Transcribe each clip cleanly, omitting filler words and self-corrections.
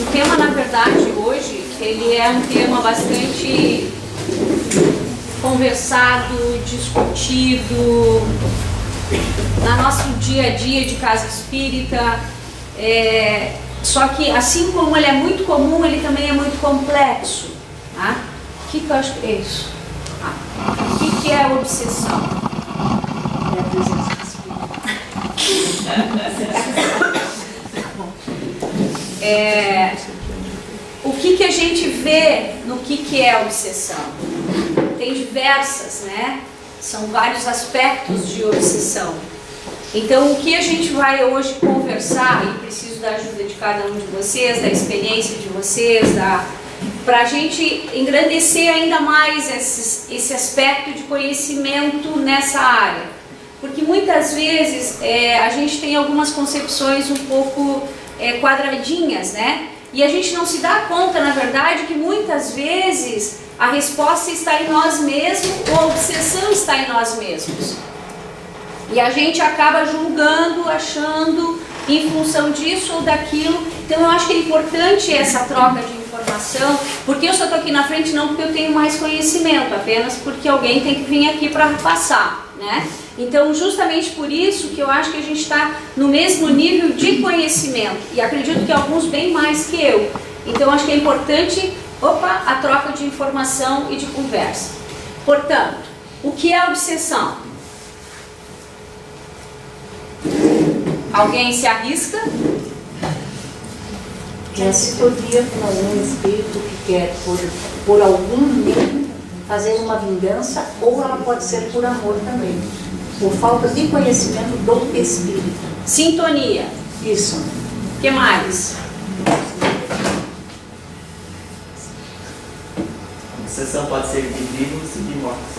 O tema, na verdade, hoje, ele é um tema bastante conversado, discutido, no nosso dia a dia de casa espírita. Só que, assim como ele é muito comum, ele também é muito complexo. Tá? O que eu acho que é isso? O que é a obsessão? É a presença o que a gente vê no que é a obsessão? Tem diversas, né? São vários aspectos de obsessão. Então, o que a gente vai hoje conversar, e preciso da ajuda de cada um de vocês, da experiência de vocês, para a gente engrandecer ainda mais esse aspecto de conhecimento nessa área. Porque muitas vezes a gente tem algumas concepções um pouco quadradinhas, né? E a gente não se dá conta, na verdade, que muitas vezes a resposta está em nós mesmos ou a obsessão está em nós mesmos. E a gente acaba julgando, achando em função disso ou daquilo. Então eu acho que é importante essa troca de informação, porque eu só estou aqui na frente não porque eu tenho mais conhecimento, apenas porque alguém tem que vir aqui para passar, né? Então justamente por isso que eu acho que a gente está no mesmo nível de conhecimento, e acredito que alguns bem mais que eu. Então acho que é importante a troca de informação e de conversa. Portanto, o que é obsessão? Alguém se arrisca? É a sintonia com algum espírito que quer, por algum meio, fazer uma vingança, ou ela pode ser por amor também, por falta de conhecimento do espírito. Sintonia. Isso. O que mais? Obsessão pode ser de vivos e de mortos.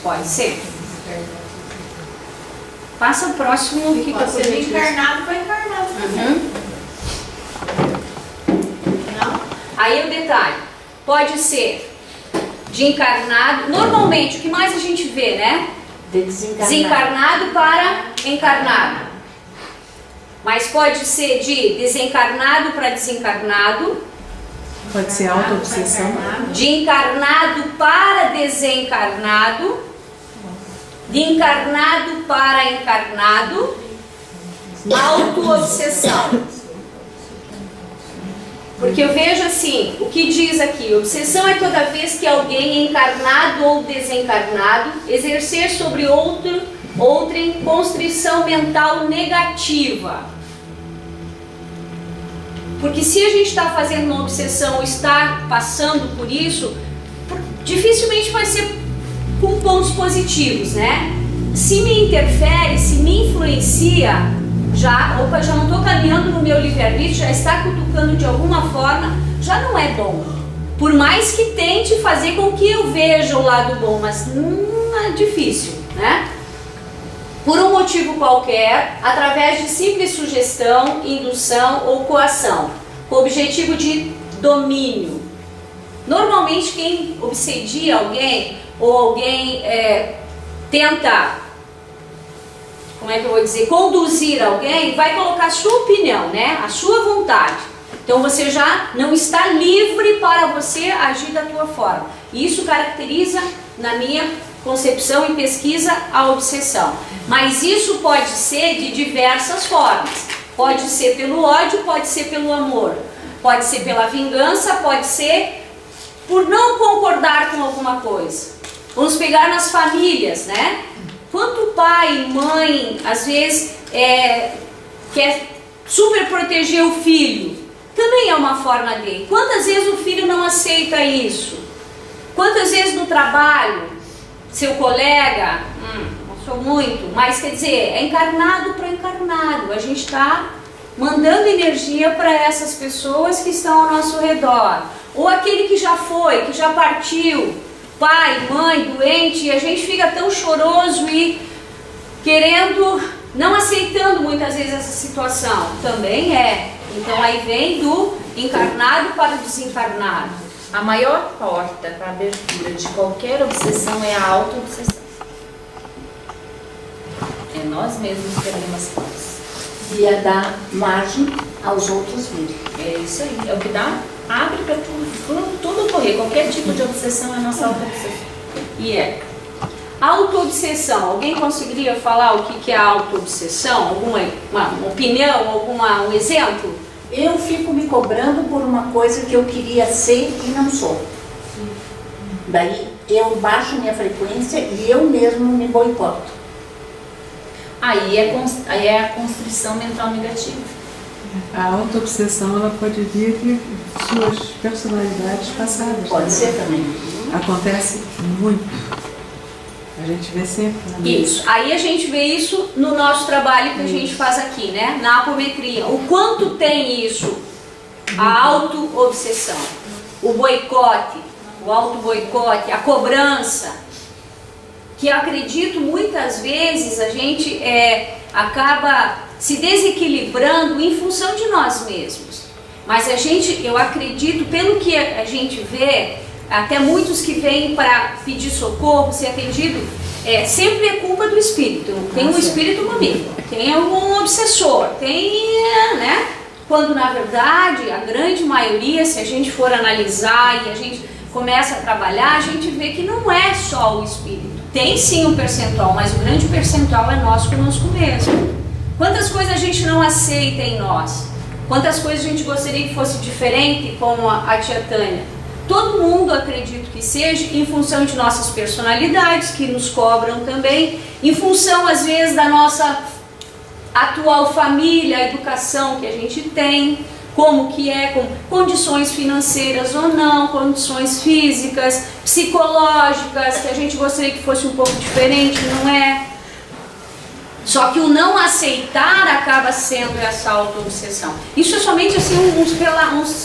Pode ser. Passa o próximo. Que pode ser de encarnado para encarnado. Não? Aí o detalhe, pode ser de encarnado, normalmente o que mais a gente vê, né? De desencarnado. Desencarnado para encarnado. Mas pode ser de desencarnado para desencarnado. Pode ser auto-obsessão. De encarnado para desencarnado. De encarnado para encarnado. Auto-obsessão. Porque eu vejo assim, o que diz aqui, obsessão é toda vez que alguém encarnado ou desencarnado exercer sobre outrem constrição mental negativa. Porque se a gente está fazendo uma obsessão ou está passando por isso, dificilmente vai ser com pontos positivos, né? Se me interfere, se me influencia, já não estou caminhando no meu livre-arbítrio, já está cutucando de alguma forma, já não é bom. Por mais que tente fazer com que eu veja o lado bom, mas é difícil, né? Por um motivo qualquer, através de simples sugestão, indução ou coação, com o objetivo de domínio. Normalmente quem obsedia alguém, ou alguém tenta, como é que eu vou dizer, conduzir alguém, vai colocar a sua opinião, né? A sua vontade. Então você já não está livre para você agir da tua forma. Isso caracteriza, na minha concepção e pesquisa, a obsessão. Mas isso pode ser de diversas formas. Pode ser pelo ódio, pode ser pelo amor. Pode ser pela vingança, pode ser por não concordar com alguma coisa. Vamos pegar nas famílias, né? Quanto pai e mãe, às vezes, quer super proteger o filho, também é uma forma dele. Quantas vezes o filho não aceita isso? Quantas vezes no trabalho, seu colega, não sou muito, mas quer dizer, é encarnado para encarnado. A gente está mandando energia para essas pessoas que estão ao nosso redor. Ou aquele que já foi, que já partiu, pai, mãe, doente, e a gente fica tão choroso e querendo, não aceitando muitas vezes essa situação. Também é. Então aí vem do encarnado para o desencarnado. A maior porta para a abertura de qualquer obsessão é a auto-obsessão. É nós mesmos que abrimos as portas. E a dar margem aos outros virem. É isso aí, é o que dá, abre para tudo ocorrer, qualquer tipo de obsessão é a nossa auto-obsessão. E é. Auto-obsessão. Alguém conseguiria falar o que é auto-obsessão? Alguma uma opinião, um exemplo? Eu fico me cobrando por uma coisa que eu queria ser e não sou. Daí eu baixo minha frequência e eu mesmo me boicoto. Aí é a constrição mental negativa. A auto-obsessão, ela pode vir de suas personalidades passadas. Pode ser também. Acontece muito. A gente vê sempre. Isso. Aí a gente vê isso no nosso trabalho que a gente faz aqui, né? Na apometria. O quanto tem isso? A auto-obsessão, o boicote, o auto-boicote, a cobrança, que eu acredito muitas vezes a gente acaba se desequilibrando em função de nós mesmos. Mas eu acredito, pelo que a gente vê, até muitos que vêm para pedir socorro, ser atendido, sempre é culpa do espírito. Tem um espírito maligno, tem algum obsessor, tem, né? Quando na verdade, a grande maioria, se a gente for analisar e a gente começa a trabalhar, a gente vê que não é só o espírito. Tem sim um percentual, mas o grande percentual é nós conosco mesmo. Quantas coisas a gente não aceita em nós? Quantas coisas a gente gostaria que fosse diferente, como a tia Tânia? Todo mundo, acredito que seja, em função de nossas personalidades, que nos cobram também, em função, às vezes, da nossa atual família, a educação que a gente tem, como que é, com condições financeiras ou não, condições físicas, psicológicas, que a gente gostaria que fosse um pouco diferente, não é? Só que o não aceitar acaba sendo essa auto-obsessão. Isso é somente assim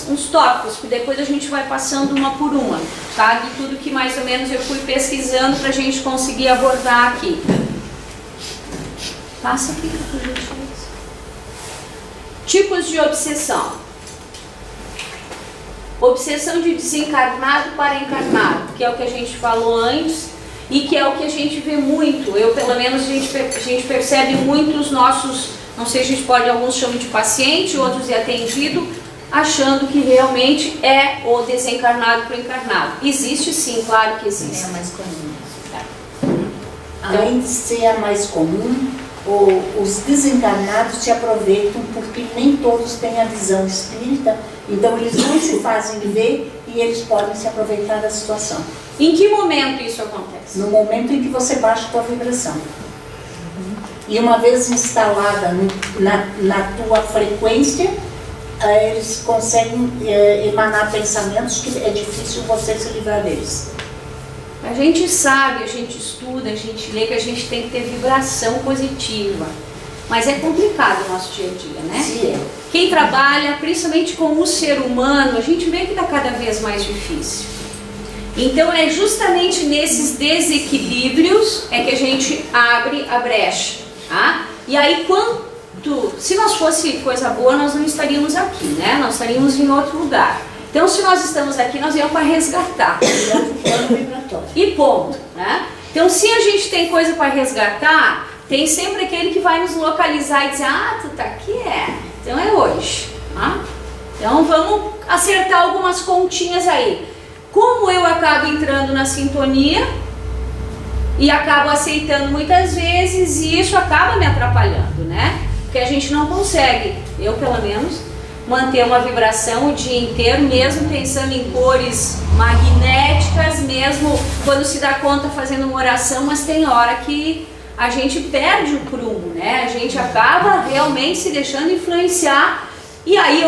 uns tópicos, que depois a gente vai passando uma por uma, tá? De tudo que mais ou menos eu fui pesquisando para a gente conseguir abordar aqui. Passa aqui, por gentileza. Tipos de obsessão. Obsessão de desencarnado para encarnado, que é o que a gente falou antes. E que é o que a gente vê muito, pelo menos a gente percebe muito os nossos, não sei, a gente pode, alguns chamam de paciente, outros de atendido, achando que realmente é o desencarnado para o encarnado. Existe sim, claro que existe. É a mais comum. Além de ser a mais comum, os desencarnados se aproveitam porque nem todos têm a visão espírita, então eles não se fazem ver e eles podem se aproveitar da situação. Em que momento isso acontece? No momento em que você baixa a tua vibração. E uma vez instalada na tua frequência, eles conseguem emanar pensamentos que é difícil você se livrar deles. A gente sabe, a gente estuda, a gente lê que a gente tem que ter vibração positiva. Mas é complicado o nosso dia a dia, né? Sim, é. Quem trabalha, principalmente com o ser humano, a gente vê que está cada vez mais difícil. Então é justamente nesses desequilíbrios é que a gente abre a brecha, tá? E aí se nós fosse coisa boa, nós não estaríamos aqui, né? Nós estaríamos em outro lugar. Então se nós estamos aqui, nós viemos para resgatar. E ponto, né? Então se a gente tem coisa para resgatar, tem sempre aquele que vai nos localizar e dizer, tu tá aqui, então é hoje, tá? Então vamos acertar algumas continhas aí. Como eu acabo entrando na sintonia e acabo aceitando muitas vezes, e isso acaba me atrapalhando, né? Porque a gente não consegue, eu pelo menos, manter uma vibração o dia inteiro, mesmo pensando em cores magnéticas, mesmo quando se dá conta fazendo uma oração, mas tem hora que a gente perde o prumo, né? A gente acaba realmente se deixando influenciar. E aí,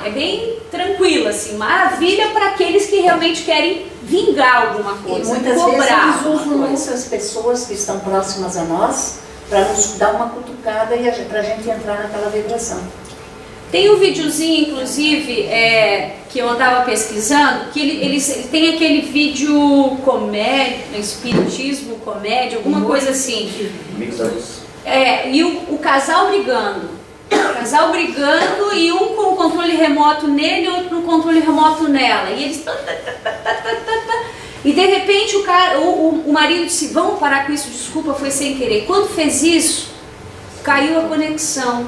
é bem tranquilo, assim, maravilha para aqueles que realmente querem vingar alguma coisa, e muitas cobrar vezes eles usam essas pessoas que estão próximas a nós para nos dar uma cutucada e para a gente entrar naquela vibração. Tem um videozinho, inclusive, que eu andava pesquisando, que ele tem aquele vídeo comédia, espiritismo, comédia, alguma coisa assim. E o casal brigando. Casal brigando e um com o controle remoto nele e outro no controle remoto nela. E eles... E de repente o marido disse, vamos parar com isso, desculpa, foi sem querer. Quando fez isso, caiu a conexão.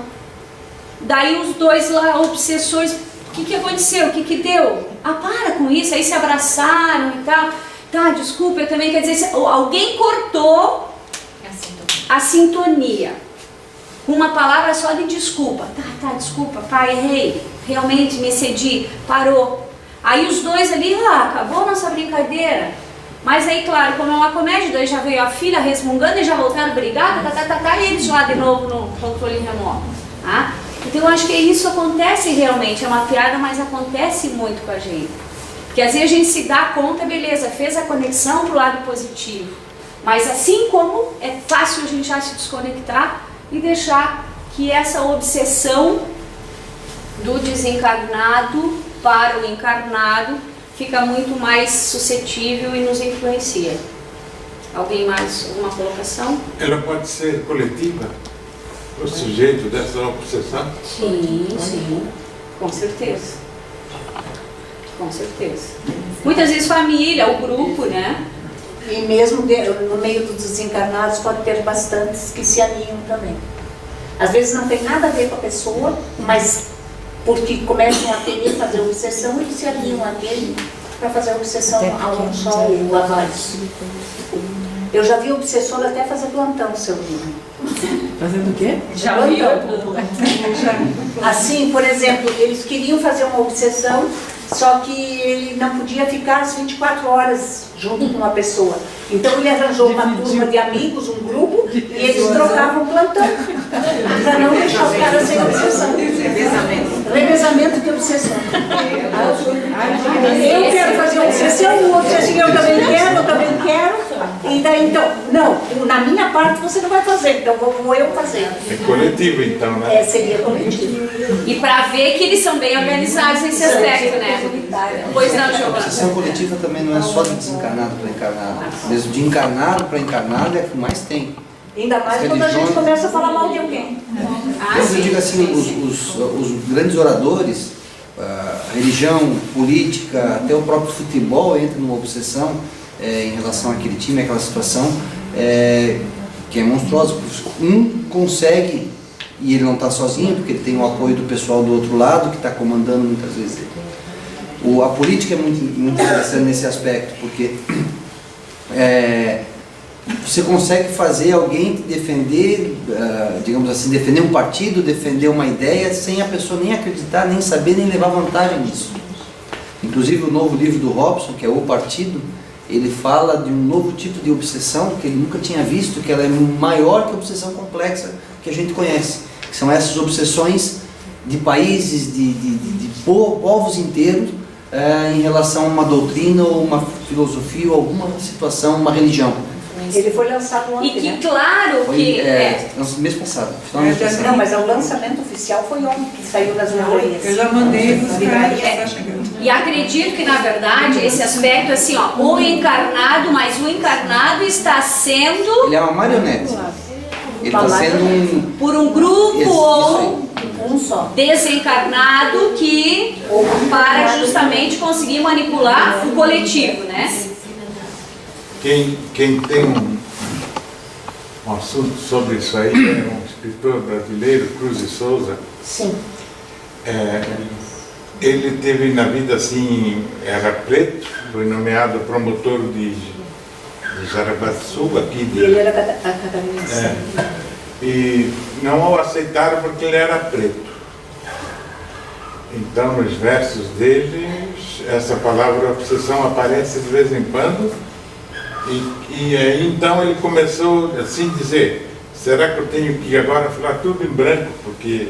Daí os dois lá, obsessores, o que aconteceu? O que deu? Ah, para com isso, aí se abraçaram e tal. Tá, desculpa, eu também, quer dizer, alguém cortou a sintonia. Com uma palavra só de desculpa. Tá, desculpa, pai, errei. Realmente me excedi, parou. Aí os dois ali, acabou a nossa brincadeira. Mas aí, claro, como é uma comédia, daí já veio a filha resmungando e já voltaram brigados, e eles lá de novo no controle remoto. Tá? Então eu acho que isso acontece realmente, é uma piada, mas acontece muito com a gente. Porque às vezes a gente se dá conta, beleza, fez a conexão pro lado positivo. Mas assim como é fácil a gente já se desconectar e deixar que essa obsessão do desencarnado para o encarnado fica muito mais suscetível e nos influencia. Alguém mais? Alguma colocação? Ela pode ser coletiva? O sujeito dessa obsessão? Sim, com certeza. Com certeza. Muitas vezes família, o grupo, né? E mesmo no meio dos desencarnados pode ter bastantes que se alinham também. Às vezes não tem nada a ver com a pessoa, mas porque começam a querer fazer obsessão, eles se alinham a aquele para fazer obsessão a um só ou a vários. Eu já vi obsessor até fazer plantão, seu livro. Fazendo o quê? Já viu? Assim, por exemplo, eles queriam fazer uma obsessão, só que ele não podia ficar as 24 horas junto com uma pessoa. Então ele arranjou uma turma de amigos, um grupo, e eles trocavam plantão, para não deixar os caras sem obsessão. Revezamento de obsessão. Eu quero fazer obsessão, o outro diz assim, eu também quero. E daí, então, não, na minha parte você não vai fazer, então vou eu fazer. É coletivo, então, né? Seria coletivo. E para ver que eles são bem organizados nesse aspecto, né? Pois não, A Giovana? obsessão coletiva também não é só de desencarnado para encarnado. Mesmo de encarnado para encarnado é o que mais tem. Ainda mais quando a gente começa a falar mal de alguém. Eu digo assim, os grandes oradores, a religião, política, até o próprio futebol entra numa obsessão em relação àquele time, àquela situação, que é monstruosa. Um consegue, e ele não está sozinho, porque ele tem o apoio do pessoal do outro lado, que está comandando muitas vezes ele. A política é muito interessante nesse aspecto, porque você consegue fazer alguém defender, digamos assim, defender um partido, defender uma ideia, sem a pessoa nem acreditar, nem saber, nem levar vantagem nisso. Inclusive o novo livro do Robson, que é O Partido, ele fala de um novo tipo de obsessão que ele nunca tinha visto, que ela é maior que a obsessão complexa que a gente conhece, que são essas obsessões de países, de povos inteiros, em relação a uma doutrina ou uma filosofia ou alguma situação, uma religião. Ele foi lançado ontem, E que né? claro que... No mês passado. Final do mês passado. Não, mas o lançamento oficial foi ontem, que saiu nas livrarias. Eu já mandei buscar e está chegando. E acredito que, na verdade, esse aspecto, assim, ó, o encarnado, mas o encarnado está sendo Ele é uma marionete. Ele está sendo por um grupo Isso ou Um só. desencarnado que para justamente conseguir manipular o coletivo, né? Quem tem um assunto sobre isso aí é um escritor brasileiro, Cruz de Souza. Sim. Ele teve na vida assim, era preto, foi nomeado promotor de Jaraguaçu, aqui de... Ele era catarinense. E não o aceitaram porque ele era preto. Então, nos versos dele, essa palavra obsessão aparece de vez em quando. E aí, então, ele começou assim a dizer: será que eu tenho que agora falar tudo em branco? Porque,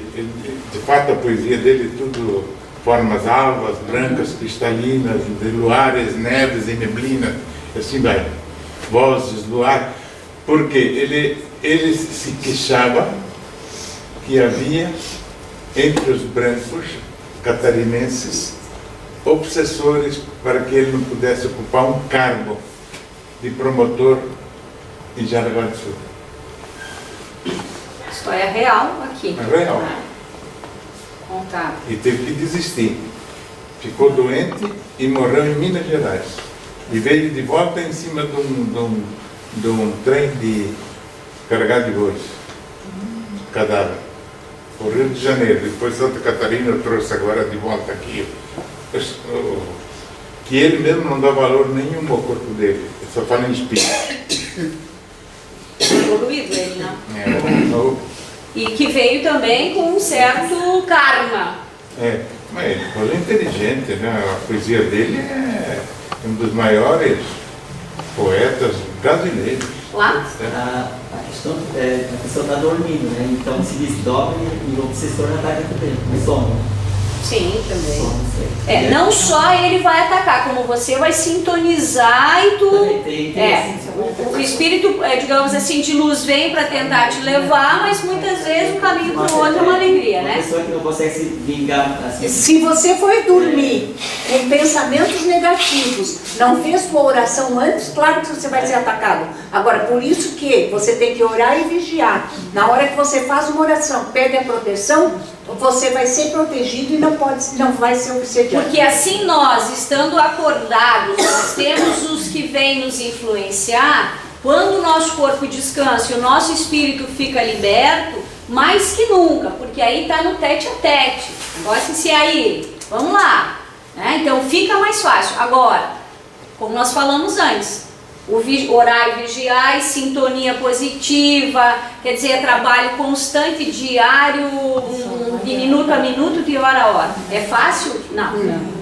de fato, a poesia dele é tudo formas alvas, brancas, cristalinas, de luares, neves e neblinas, assim vai. Vozes, luar. Porque ele se queixava que havia entre os brancos catarinenses obsessores para que ele não pudesse ocupar um cargo de promotor em Jaraguá do Sul. História real aqui. É real. Contada. E teve que desistir. Ficou doente e morreu em Minas Gerais. E veio de volta em cima de um trem de carregado de bois. Cadáver. o Rio de Janeiro, depois Santa Catarina, eu trouxe agora de volta aqui, que ele mesmo não dá valor nenhum ao corpo dele, ele só fala em espírito. Evoluído ele, né? É, E que veio também com um certo karma. mas ele foi inteligente, né? A poesia dele é um dos maiores poetas brasileiros. Lá? A pessoa está dormindo, né? Então se desdobra e o obsessor ataca também, no sono. Sim, também. Sono, sei. Não só ele vai atacar, como você vai sintonizar e tu. O espírito, digamos assim, de luz vem para tentar te levar, mas muitas vezes o caminho para o outro é uma alegria, Uma né? pessoa que não consegue se vingar assim. Se você foi dormir com pensamentos negativos, não fez sua oração antes, claro que você vai ser atacado. Agora, por isso que você tem que orar e vigiar. Na hora que você faz uma oração, pede a proteção, você vai ser protegido e não vai ser obsediado. Porque assim nós, estando acordados, nós temos os que vêm nos influenciar. Quando o nosso corpo descansa e o nosso espírito fica liberto, mais que nunca, porque aí está no tete a tete. Negócio se aí, vamos lá. Né? Então fica mais fácil. Agora, como nós falamos antes, orar e vigiar, sintonia positiva, quer dizer, trabalho constante, diário, de minuto a minuto, de hora a hora. É fácil? Não,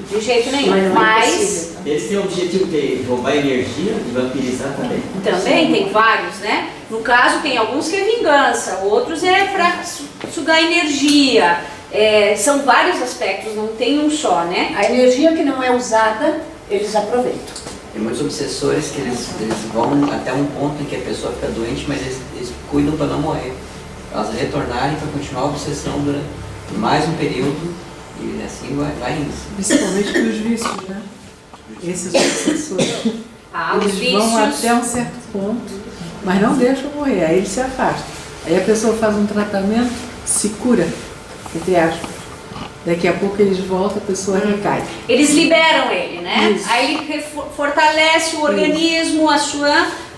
de jeito nenhum. Mas Eles têm o objetivo de roubar energia e vampirizar também. também tem vários, né? No caso, tem alguns que é vingança, outros é para sugar energia. São vários aspectos, não tem um só, né? A energia que não é usada, eles aproveitam. Tem muitos obsessores que eles vão até um ponto em que a pessoa fica doente, mas eles cuidam para não morrer. Elas retornarem para continuar a obsessão durante mais um período e assim vai indo. Principalmente dos vícios, né? Esses obsessores. Os Eles vão vícios. até um certo ponto, mas não deixam morrer, aí eles se afastam. Aí a pessoa faz um tratamento, se cura, entre aspas. Daqui a pouco eles voltam, a pessoa recai. Eles liberam ele, né? Isso. Aí ele fortalece o organismo,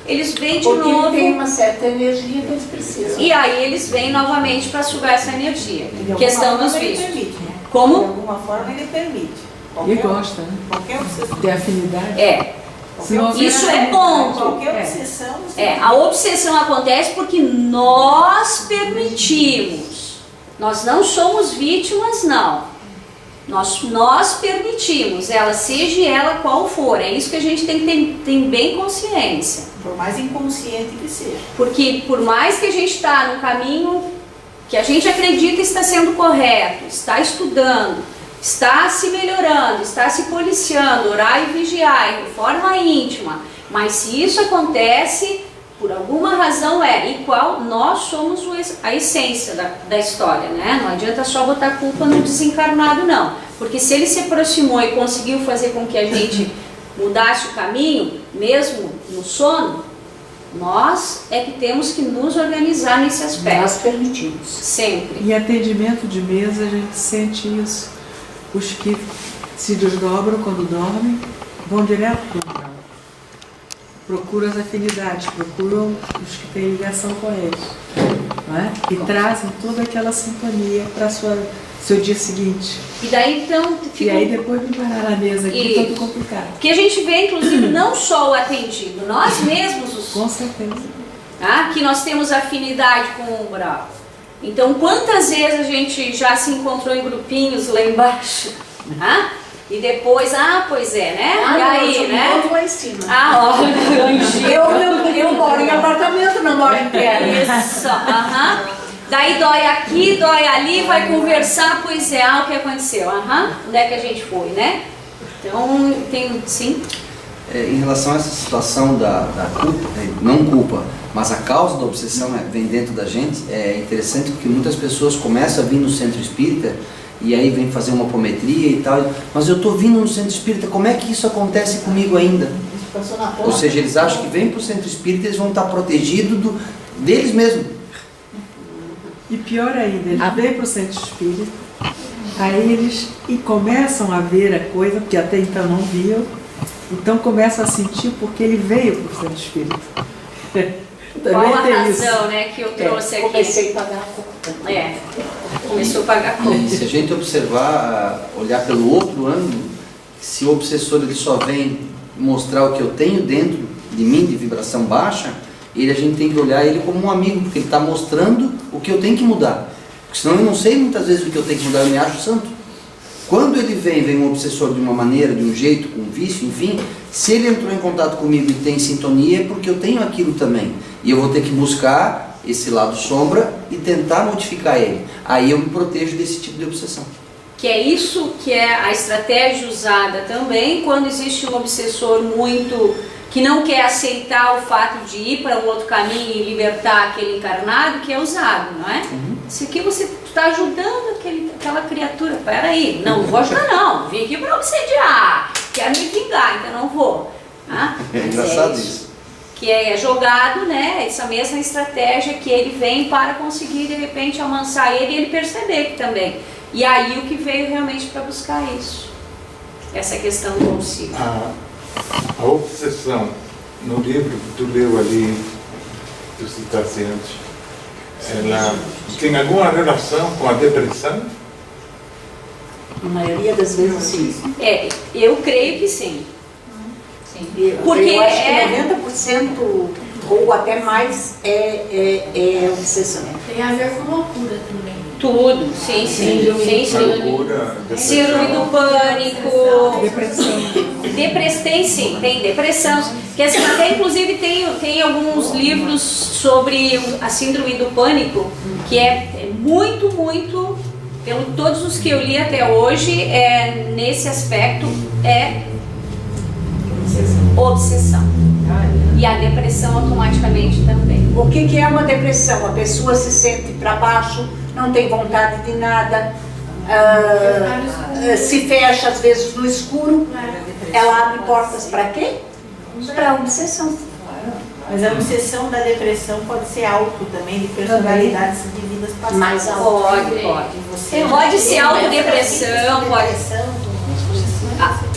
eles vêm de Porque novo. tem uma certa energia que eles precisam. E aí eles vêm novamente para sugar essa energia. De alguma Questão dos forma ele vícios. permite, né? De Como? alguma forma ele permite. E gosta, né? Qualquer obsessão. Tem afinidade. Se não houver Isso é afinidade, bom. Qualquer é. obsessão. A obsessão acontece porque nós permitimos. Nós não somos vítimas, não. Nós permitimos, seja ela qual for. É isso que a gente tem que ter bem consciência. Por mais inconsciente que seja. Porque por mais que a gente está no caminho que a gente acredita está sendo correto, está estudando, está se melhorando, está se policiando, orar e vigiar de forma íntima, mas se isso acontece, por alguma razão e qual nós somos a essência da história, né? Não adianta só botar culpa no desencarnado, não. Porque se ele se aproximou e conseguiu fazer com que a gente mudasse o caminho, mesmo no sono, nós é que temos que nos organizar nesse aspecto. Nós permitimos. Sempre. Em atendimento de mesa a gente sente isso. Os que se desdobram quando dormem vão direto para o umbral. Procuram as afinidades, procuram os que têm ligação com eles, não é? E trazem toda aquela sintonia para seu dia seguinte. E daí então E aí depois vem parar na mesa aqui, todo complicado. Porque a gente vê, inclusive, não só o atendido, nós mesmos Com certeza. que nós temos afinidade com o umbral. Então, quantas vezes a gente já se encontrou em grupinhos lá embaixo? E depois, pois é, né? E aí, né? Lá em cima. Anjinho. Eu moro em apartamento, não moro em terra. Isso, Daí dói aqui, dói ali, vai conversar, pois é, o que aconteceu? Onde é que a gente foi, né? Então, sim. Em relação a essa situação da culpa, não culpa, mas a causa da obsessão vem dentro da gente, é interessante porque muitas pessoas começam a vir no centro espírita e aí vem fazer uma apometria e tal, mas eu estou vindo no centro espírita, como é que isso acontece comigo ainda? Ou seja, eles acham que vêm para o centro espírita e eles vão estar protegidos deles mesmos. E pior ainda, eles vêm para o centro espírita, aí eles começam a ver a coisa, porque até então não viam, então começam a sentir porque ele veio para o centro espírita. Qual a Também tem isso. razão, né, que eu trouxe aqui? Comecei a pagar pouco tempo. Começou a pagar conta. Se a gente observar, olhar pelo outro ângulo, se o obsessor ele só vem mostrar o que eu tenho dentro de mim, de vibração baixa, a gente tem que olhar ele como um amigo, porque ele está mostrando o que eu tenho que mudar. Porque senão eu não sei muitas vezes o que eu tenho que mudar, eu me acho santo. Quando ele vem um obsessor de uma maneira, de um jeito, com um vício, enfim, se ele entrou em contato comigo e tem sintonia, é porque eu tenho aquilo também. E eu vou ter que buscar esse lado sombra e tentar modificar ele. Aí eu me protejo desse tipo de obsessão. Que é isso que é a estratégia usada também quando existe um obsessor que não quer aceitar o fato de ir para um outro caminho e libertar aquele encarnado, que é usado, não é? Isso aqui você está ajudando aquela criatura. Peraí, não vou ajudar não, vim aqui para obsediar, quero me vingar, então não vou. É engraçado isso. Que é jogado, né, essa mesma estratégia que ele vem para conseguir de repente amansar ele e ele perceber que também. E aí o que veio realmente para buscar isso, essa questão do auxílio. A obsessão, no livro que tu leu ali, tu citaste antes, ela tem alguma relação com a depressão? A maioria das vezes sim. Eu creio que sim. Porque eu acho que 90% ou até mais é obsessão. Tem a ver com loucura também. Tudo, sim. Loucura, Síndrome do pânico. Depressão. Tem depressão. Que assim, até inclusive tem alguns livros sobre a síndrome do pânico, que é muito, todos os que eu li até hoje, nesse aspecto, obsessão. E a depressão automaticamente também. O que é uma depressão? A pessoa se sente para baixo, não tem vontade de nada, se fecha às vezes no escuro. Ela abre portas para quê? Para a obsessão. Mas a obsessão da depressão pode ser alto também, de personalidades de vidas passadas. Mais alto. Pode ser autodepressão,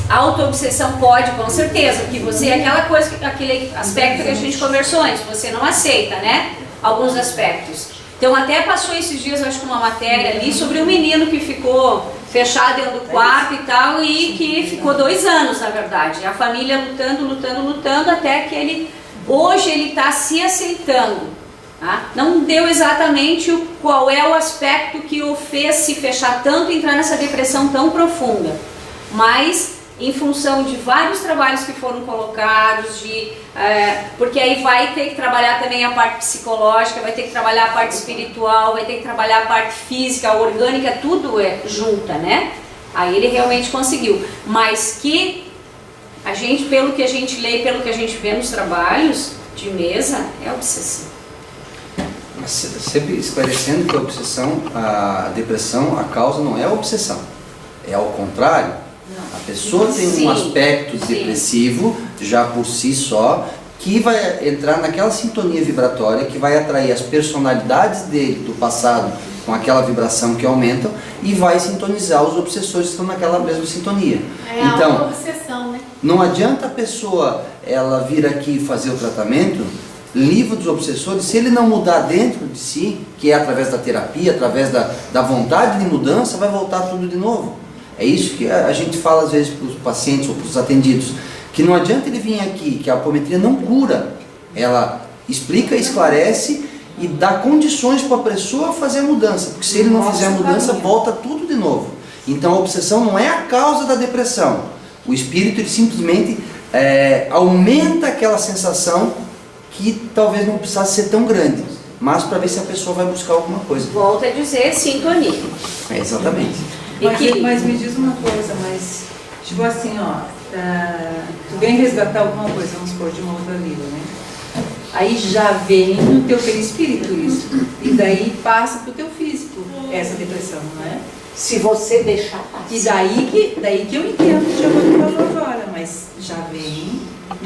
Auto-obsessão pode, com certeza, porque você é aquela coisa, aquele aspecto que a gente conversou antes, você não aceita, né? Alguns aspectos. Então até passou esses dias, acho que uma matéria ali, sobre um menino que ficou fechado dentro do quarto e tal, e que ficou 2 anos, na verdade. A família lutando, até que hoje ele está se aceitando. Tá? Não deu exatamente qual é o aspecto que o fez se fechar tanto e entrar nessa depressão tão profunda. Mas em função de vários trabalhos que foram colocados, porque aí vai ter que trabalhar também a parte psicológica, vai ter que trabalhar a parte espiritual, vai ter que trabalhar a parte física, a orgânica, tudo junta, né? Aí ele realmente conseguiu. Mas que a gente, pelo que a gente lê, pelo que a gente vê nos trabalhos de mesa, é obsessão. Mas sempre esclarecendo que a obsessão, a depressão, a causa não é a obsessão, é ao contrário. A pessoa tem um aspecto depressivo já por si só, que vai entrar naquela sintonia vibratória que vai atrair as personalidades dele do passado com aquela vibração que aumentam e vai sintonizar os obsessores que estão naquela mesma sintonia. Então, obsessão, né? não adianta a pessoa ela vir aqui fazer o tratamento livre dos obsessores se ele não mudar dentro de si, que é através da terapia, através da vontade de mudança, vai voltar tudo de novo. É isso que a gente fala às vezes para os pacientes ou para os atendidos, que não adianta ele vir aqui, que a apometria não cura, ela explica, esclarece e dá condições para a pessoa fazer a mudança, porque se ele não fizer a mudança, volta tudo de novo. Então a obsessão não é a causa da depressão, o espírito ele simplesmente aumenta aquela sensação que talvez não precisasse ser tão grande, mas para ver se a pessoa vai buscar alguma coisa. Volta a dizer sintonia. Exatamente. Mas me diz uma coisa, tipo assim, tu vem resgatar alguma coisa, vamos supor, de uma outra vida, né? Aí já vem no teu perispírito isso, e daí passa pro teu físico essa depressão, não é? Se você deixar passar. E daí que eu entendo de acordo com a agora, mas já vem,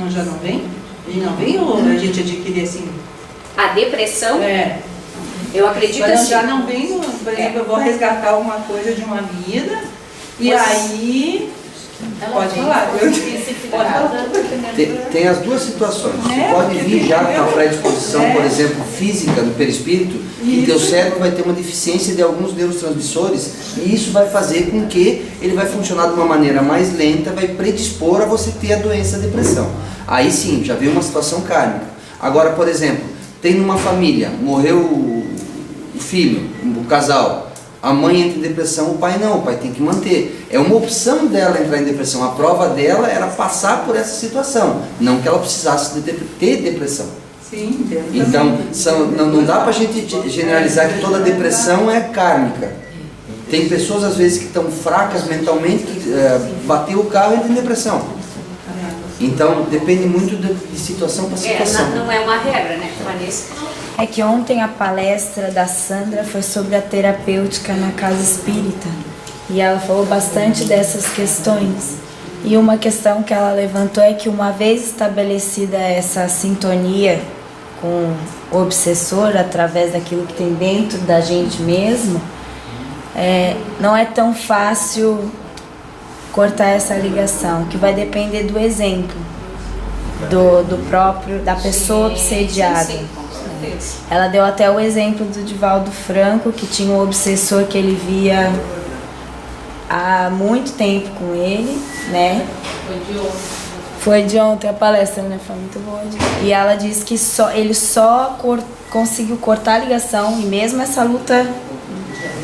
já não vem? E não vem ou a gente adquire assim? A depressão? Eu acredito assim. Já não vem, por exemplo, eu vou resgatar alguma coisa de uma vida e aí pode falar. Tem as duas situações. Você pode vir já com uma predisposição, por exemplo, física no perispírito, e teu cérebro vai ter uma deficiência de alguns neurotransmissores, e isso vai fazer com que ele vai funcionar de uma maneira mais lenta, vai predispor a você ter a doença, a depressão. Aí sim, já veio uma situação kármica. Agora, por exemplo, tem numa família, morreu o filho, o casal, a mãe entra em depressão, o pai não, o pai tem que manter. É uma opção dela entrar em depressão, a prova dela era passar por essa situação, não que ela precisasse ter depressão. Sim, então, não dá para a gente generalizar que toda depressão é kármica. Tem pessoas às vezes que estão fracas mentalmente, que bateu o carro e entra em depressão. Então, depende muito de situação para situação. Não é uma regra, né, Vanessa? É que ontem a palestra da Sandra foi sobre a terapêutica na casa espírita. E ela falou bastante dessas questões. E uma questão que ela levantou é que uma vez estabelecida essa sintonia com o obsessor, através daquilo que tem dentro da gente mesmo, não é tão fácil cortar essa ligação, que vai depender do exemplo da pessoa obsediada. Sim, com certeza. Ela deu até o exemplo do Divaldo Franco, que tinha um obsessor que ele via há muito tempo com ele, né? Foi de ontem a palestra, né? Foi muito boa. E ela disse que ele só conseguiu cortar a ligação, e mesmo essa luta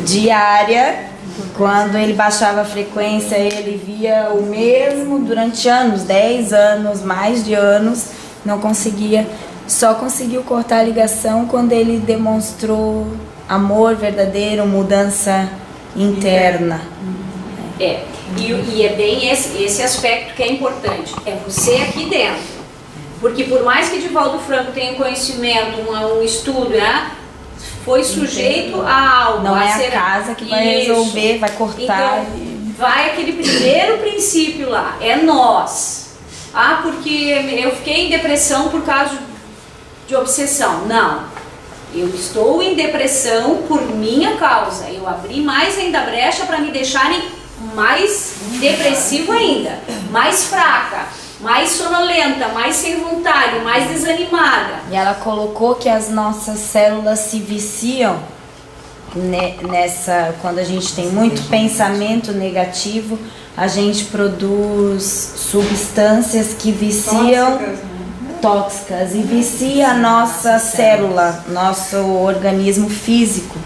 diária, quando ele baixava a frequência, ele via o mesmo durante anos, 10 anos, mais de anos, não conseguia, só conseguiu cortar a ligação quando ele demonstrou amor verdadeiro, mudança interna. E é bem esse aspecto que é importante, é você aqui dentro. Porque por mais que Divaldo Franco tenha conhecimento, um estudo, né? Foi sujeito a algo. Não é a casa que vai resolver, vai cortar. Então, vai aquele primeiro princípio lá, é nós. Porque eu fiquei em depressão por causa de obsessão. Não, eu estou em depressão por minha causa. Eu abri mais ainda a brecha para me deixarem mais depressivo ainda, mais fraca, mais sonolenta, mais sem vontade, mais desanimada. E ela colocou que as nossas células se viciam quando a gente tem muito pensamento negativo, a gente produz substâncias que viciam, tóxicas, e vicia a nossa célula, nosso organismo físico.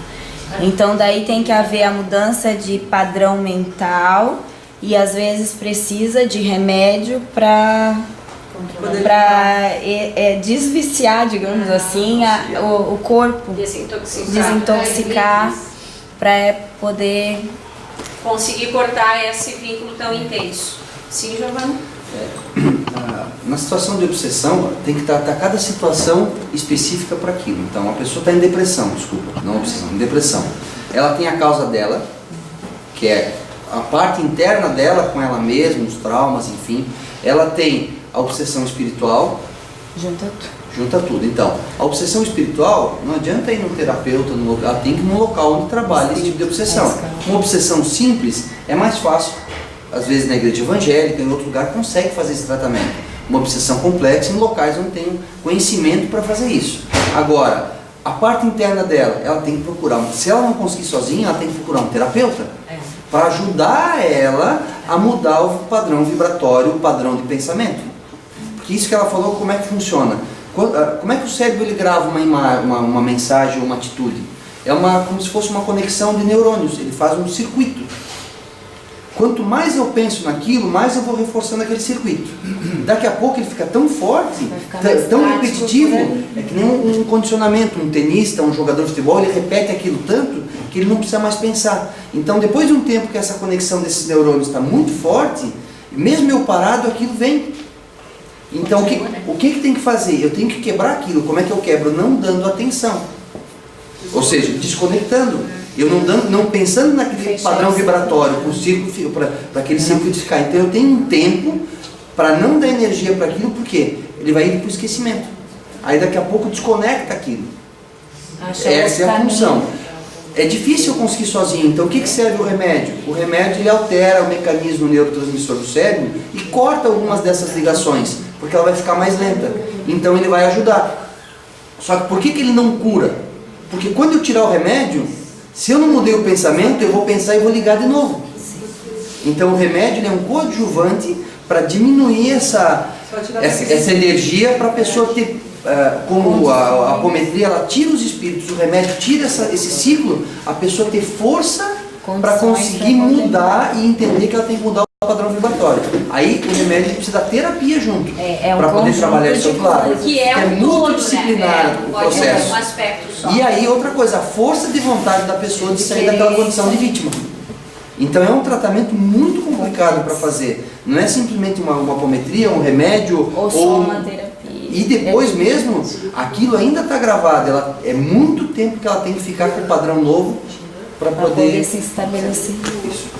Então daí tem que haver a mudança de padrão mental, e às vezes precisa de remédio para desviciar, digamos assim, o corpo, desintoxicar, para poder conseguir cortar esse vínculo tão intenso. Sim, Giovana? Na situação de obsessão, tem que tratar cada situação específica para aquilo. Então, a pessoa está em depressão, não obsessão, em depressão. Ela tem a causa dela, que é a parte interna dela com ela mesma, os traumas, enfim. Ela tem a obsessão espiritual. Junta tudo. Então, a obsessão espiritual, não adianta ir no terapeuta, ela tem que ir no local onde trabalha esse tipo de obsessão. Uma obsessão simples é mais fácil. Às vezes na igreja evangélica, em outro lugar, consegue fazer esse tratamento. Uma obsessão complexa em locais onde tem conhecimento para fazer isso. Agora, a parte interna dela, ela tem que procurar, se ela não conseguir sozinha, ela tem que procurar um terapeuta para ajudar ela a mudar o padrão vibratório, o padrão de pensamento. Porque isso que ela falou, como é que funciona? Como é que o cérebro ele grava uma mensagem ou uma atitude? Como se fosse uma conexão de neurônios, ele faz um circuito. Quanto mais eu penso naquilo, mais eu vou reforçando aquele circuito. Daqui a pouco ele fica tão forte, tão repetitivo, é que nem um condicionamento, um tenista, um jogador de futebol, ele repete aquilo tanto que ele não precisa mais pensar. Então, depois de um tempo que essa conexão desses neurônios está muito forte, mesmo eu parado, aquilo vem. Então, o que tem que fazer? Eu tenho que quebrar aquilo. Como é que eu quebro? Não dando atenção. Ou seja, desconectando. Eu não pensando naquele padrão vibratório, para aquele círculo ficar. Então eu tenho um tempo para não dar energia para aquilo, porque ele vai indo para o esquecimento. Aí daqui a pouco desconecta aquilo. Essa é a função. é difícil eu conseguir sozinho. Então o que serve o remédio? O remédio ele altera o mecanismo neurotransmissor do cérebro e corta algumas dessas ligações, porque ela vai ficar mais lenta. Então ele vai ajudar. Só que por que ele não cura? Porque quando eu tirar o remédio, se eu não mudei o pensamento, eu vou pensar e vou ligar de novo. Então o remédio ele é um coadjuvante para diminuir essa energia, para a pessoa ter, como a apometria ela tira os espíritos, o remédio tira esse ciclo, a pessoa ter força para conseguir mudar e entender que ela tem que mudar o padrão vibratório. Aí o remédio precisa da terapia junto, para poder trabalhar isso claro. Que é multidisciplinar, né? o processo. Um aspecto só. E aí outra coisa, a força de vontade da pessoa de sair daquela condição de vítima. Então é um tratamento muito complicado para fazer. Não é simplesmente uma apometria, um remédio ou só uma terapia. E depois mesmo, aquilo ainda está gravado. É muito tempo que ela tem que ficar com o padrão novo para poder se estabelecer. Isso.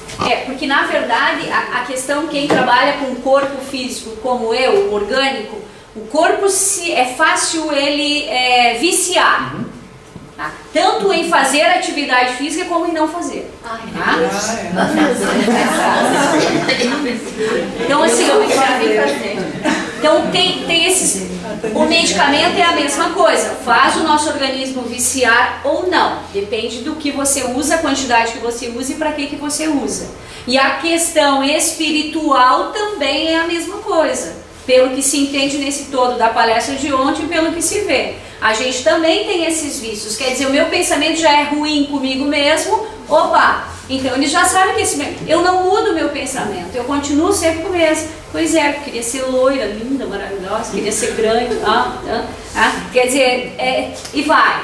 Porque na verdade a questão, quem trabalha com o corpo físico como eu, o orgânico, o corpo é fácil ele viciar. Tá? Tanto em fazer atividade física como em não fazer. Tá? Então assim, então tem esses. O medicamento é a mesma coisa, faz o nosso organismo viciar ou não, depende do que você usa, a quantidade que você usa e para que você usa. E a questão espiritual também é a mesma coisa, pelo que se entende nesse todo da palestra de ontem, pelo que se vê. A gente também tem esses vícios, quer dizer, o meu pensamento já é ruim comigo mesmo, opa, então ele já sabe que eu não mudo o meu pensamento, eu continuo sempre com o mesmo. Pois é, eu queria ser loira, linda, maravilhosa, queria ser grande, quer dizer, e vai.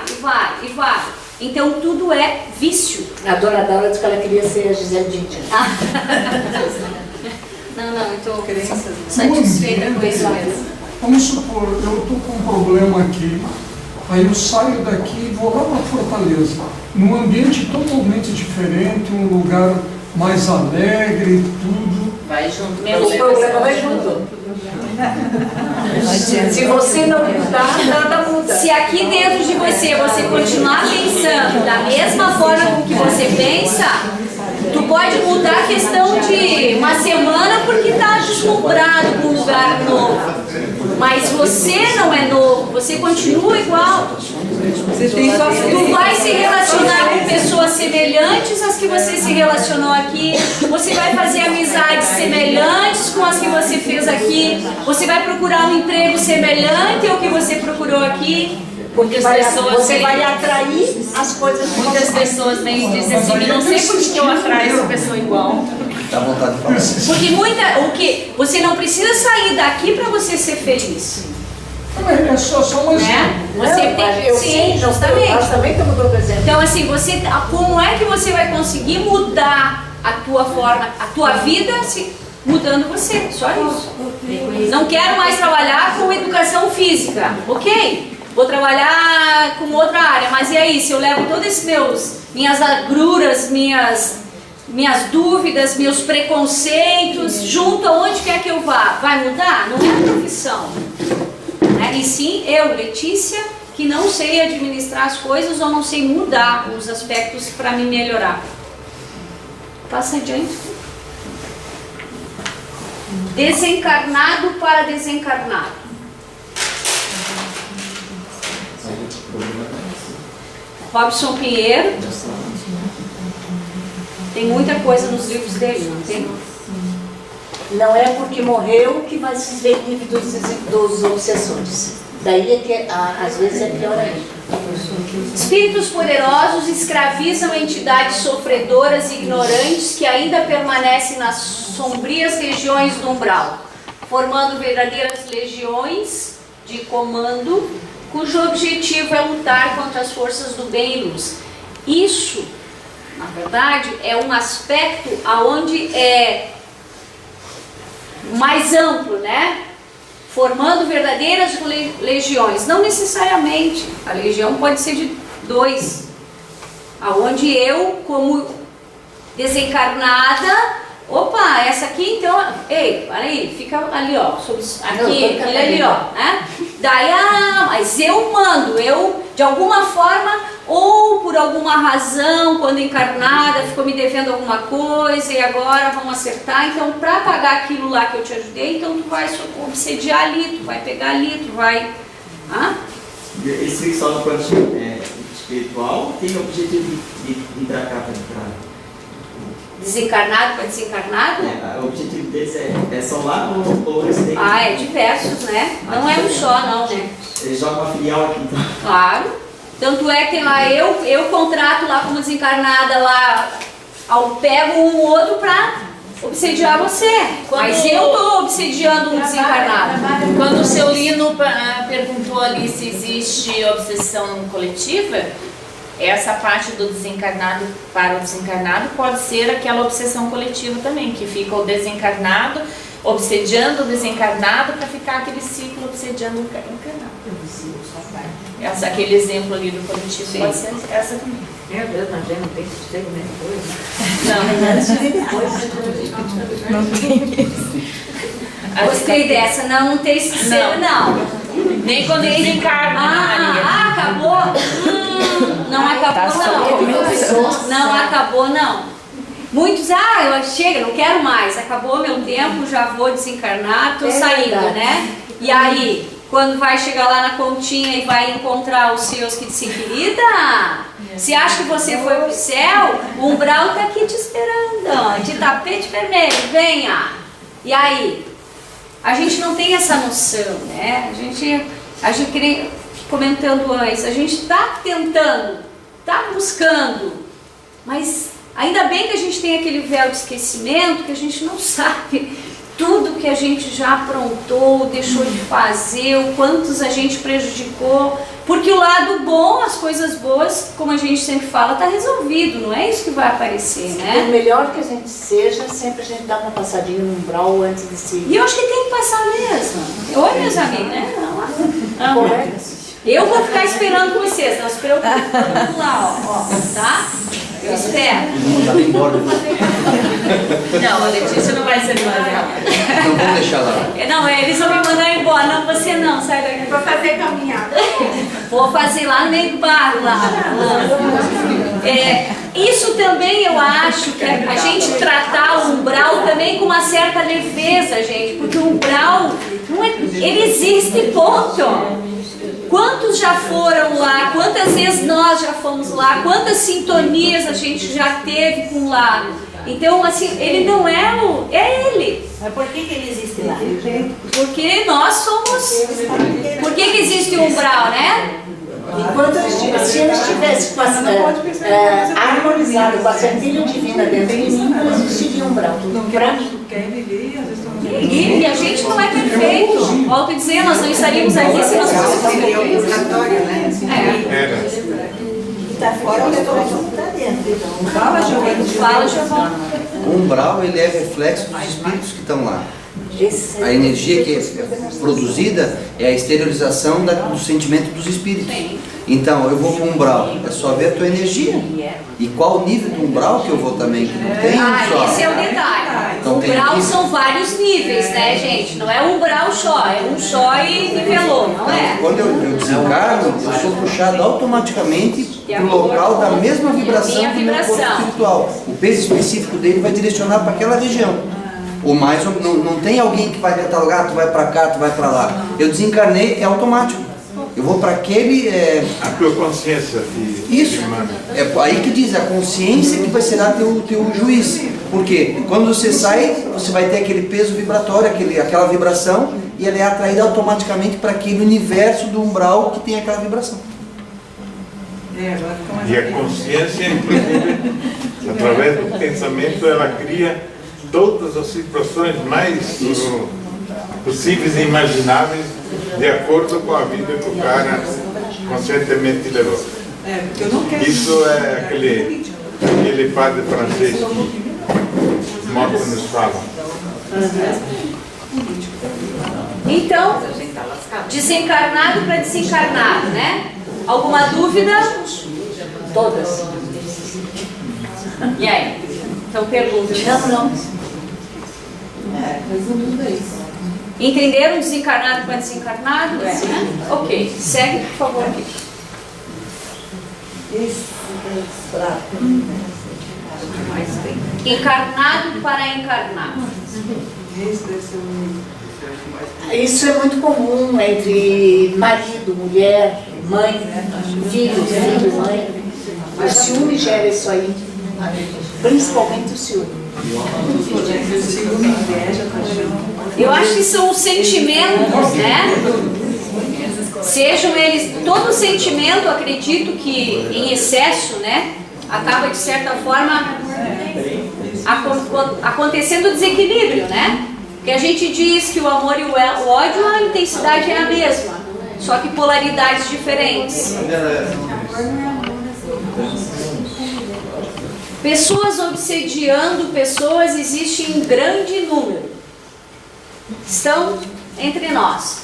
Então tudo é vício. A dona Daura disse que ela queria ser a Gisele Bündchen. Não, eu estou satisfeita com isso mesmo. Vamos supor, eu estou com um problema aqui, aí eu saio daqui e vou lá na Fortaleza, num ambiente totalmente diferente, um lugar mais alegre, tudo. Vai junto. O problema vai junto. Se você não mudar, nada muda. Se aqui dentro de você continuar pensando da mesma forma com que você pensa, tu pode mudar a questão de uma semana porque está deslumbrado com um lugar novo. Mas você não é novo, você continua igual. Tu vai se relacionar com pessoas semelhantes às que você se relacionou aqui. Você vai fazer amizades semelhantes com as que você fez aqui. Você vai procurar um emprego semelhante ao que você procurou aqui. Porque você vai atrair as coisas. Muitas pessoas vêm e dizem assim, não sei por que eu atraio essa pessoa igual. Dá vontade de falar. Porque você não precisa sair daqui para você ser feliz. É só mais Você tem sim, justamente. Nós também estamos dando exemplo. Então assim, como é que você vai conseguir mudar a tua forma, a tua vida, mudando você? Só isso. Não quero mais trabalhar com educação física, ok? Vou trabalhar com outra área, mas e aí, se eu levo todos esses minhas agruras, minhas dúvidas, meus preconceitos, junto aonde quer que eu vá, vai mudar? Não é a profissão, né? E sim eu, Letícia, que não sei administrar as coisas ou não sei mudar os aspectos para me melhorar. Passa adiante. Desencarnado para desencarnado. Robson Pinheiro. Tem muita coisa nos livros dele, não tem? Não é porque morreu que vai se ver livre dos obsessores. Daí é que às vezes é pior ainda. Espíritos poderosos escravizam entidades sofredoras e ignorantes que ainda permanecem nas sombrias regiões do umbral, formando verdadeiras legiões de comando, cujo objetivo é lutar contra as forças do bem e luz. Isso, na verdade, é um aspecto aonde é mais amplo, né? Formando verdadeiras legiões. Não necessariamente. A legião pode ser de 2. Aonde eu, como desencarnada, opa, essa aqui então, ei, para aí, fica ali, ó, aqui, aquele ali, ó, né? Daí, mas eu mando, eu, de alguma forma, ou por alguma alguma razão, quando encarnada, ficou me devendo alguma coisa e agora vamos acertar. Então, para pagar aquilo lá que eu te ajudei, então tu vai obsediar ali, tu vai pegar ali, tu vai... Esse só no plano espiritual tem o objetivo de ir para cá, para desencarnado para desencarnado? o objetivo deles é só lá ou eles têm... É diversos, né? Não é um só, não, né? Eles jogam uma filial aqui, então. Claro. Tanto é que tem lá, eu contrato lá como desencarnada lá, pego um outro para obsediar você. Mas eu tô obsediando um desencarnado. Quando o seu Lino perguntou ali se existe obsessão coletiva, essa parte do desencarnado para o desencarnado pode ser aquela obsessão coletiva também, que fica o desencarnado obsediando o desencarnado para ficar aquele ciclo obsediando o encarnado. Aquele exemplo ali do coletivo. Sim. Pode ser essa também. Meu Deus, mas não tem sossego nem depois. Não tem isso. Gostei dessa, não tem sossego, não. Nem quando desencarna. Acabou? Não acabou, não. Não acabou, não. Muitos, chega, não quero mais, acabou meu tempo, já vou desencarnar, tô saindo, né? E aí, quando vai chegar lá na continha e vai encontrar os seus que dizem, querida, se acha que você foi pro céu, o umbral tá aqui te esperando, de tapete vermelho, venha. E aí, a gente não tem essa noção, né? A gente comentando antes, a gente está tentando, está buscando, mas ainda bem que a gente tem aquele véu de esquecimento, que a gente não sabe tudo que a gente já aprontou, deixou de fazer, o quantos a gente prejudicou, porque o lado bom, as coisas boas, como a gente sempre fala, está resolvido, não é isso que vai aparecer, né? Por melhor que a gente seja, sempre a gente dá uma passadinha no umbral antes de se... E eu acho que tem que passar mesmo. Oi, meus amigos, né? Eu vou ficar esperando vocês, não se preocupem, todo mundo lá, tá? Eu espero. Não, a Letícia não vai ser mandada. Não vamos deixar lá. Não, eles vão me mandar embora. Não, você não, sai daqui. Vou fazer caminhada. Vou fazer lá no meio do bar, lá. Isso também eu acho que a gente tratar o umbral também com uma certa leveza, gente, porque o umbral, ele existe, ponto. Quantos já foram lá? Quantas vezes nós já fomos lá? Quantas sintonias a gente já teve com lá? Então, assim, ele não é é ele. Mas por que ele existe lá? Porque nós somos... Por que existe o umbral, né? Enquanto se ele estivesse harmonizado com a centelha divina dentro de mim, não existiria um umbral. Para mim. E a gente não é perfeito. Volto a dizer, nós não estaríamos aqui se nós fôssemos perfeitos. Está fora, o negócio está dentro. Então. Fala, Giovanni. O umbral, ele é reflexo dos espíritos que estão lá. A energia que é produzida é a exteriorização do sentimento dos espíritos. Então, eu vou para o umbral, é só ver a tua energia. E qual o nível do umbral que eu vou também, que não tem só. Esse é o detalhe. Então, umbral são vários níveis, né, gente? Não é umbral só, é um só e nivelou, não é? Quando eu desencarno, eu sou puxado automaticamente para o local da mesma vibração do meu corpo espiritual. O peso específico dele vai direcionar para aquela região. Ou mais, não tem alguém que vai catalogar, tu vai para cá, tu vai para lá. Eu desencarnei, é automático. Eu vou para aquele... A tua consciência Isso. É aí que diz, a consciência que vai ser teu juiz. Por quê? Quando você sai, você vai ter aquele peso vibratório, aquela vibração, e ela é atraída automaticamente para aquele universo do umbral que tem aquela vibração. E a consciência, inclusive, através do pensamento, ela cria todas as situações mais possíveis e imagináveis de acordo com a vida que o cara conscientemente levou. Isso é aquele padre francês que Motta nos fala. Então, desencarnado para desencarnado, né? Alguma dúvida? Todas. E aí? Então pergunta. Não. Resumindo é isso. Entenderam desencarnado para desencarnado? Né? Ok, segue por favor aqui. Esse Encarnado para encarnado. Isso é muito comum entre marido, mulher, mãe, filho, mãe. O ciúme gera isso aí, principalmente o ciúme. Eu acho que são os sentimentos, né? Sejam eles, todo sentimento, acredito que em excesso, né? Acaba de certa forma acontecendo desequilíbrio, né? Porque a gente diz que o amor e o ódio, a intensidade é a mesma, só que polaridades diferentes. Pessoas obsediando pessoas existem em grande número. Estão entre nós.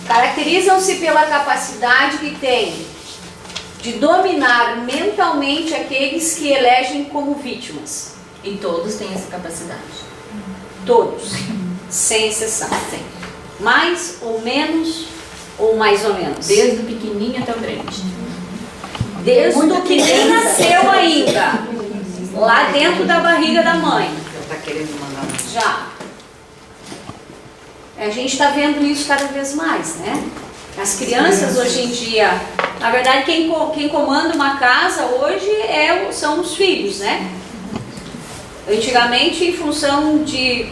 Caracterizam-se pela capacidade que têm de dominar mentalmente aqueles que elegem como vítimas. E todos têm essa capacidade. Todos, sem exceção. Sim. Mais ou menos, ou mais ou menos. Desde o pequenininho até o grande. Desde o que nem nasceu ainda, lá dentro da barriga da mãe. Está querendo mandar. Já. A gente está vendo isso cada vez mais, né? As crianças hoje em dia, na verdade, quem comanda uma casa hoje são os filhos, né? Antigamente, em função de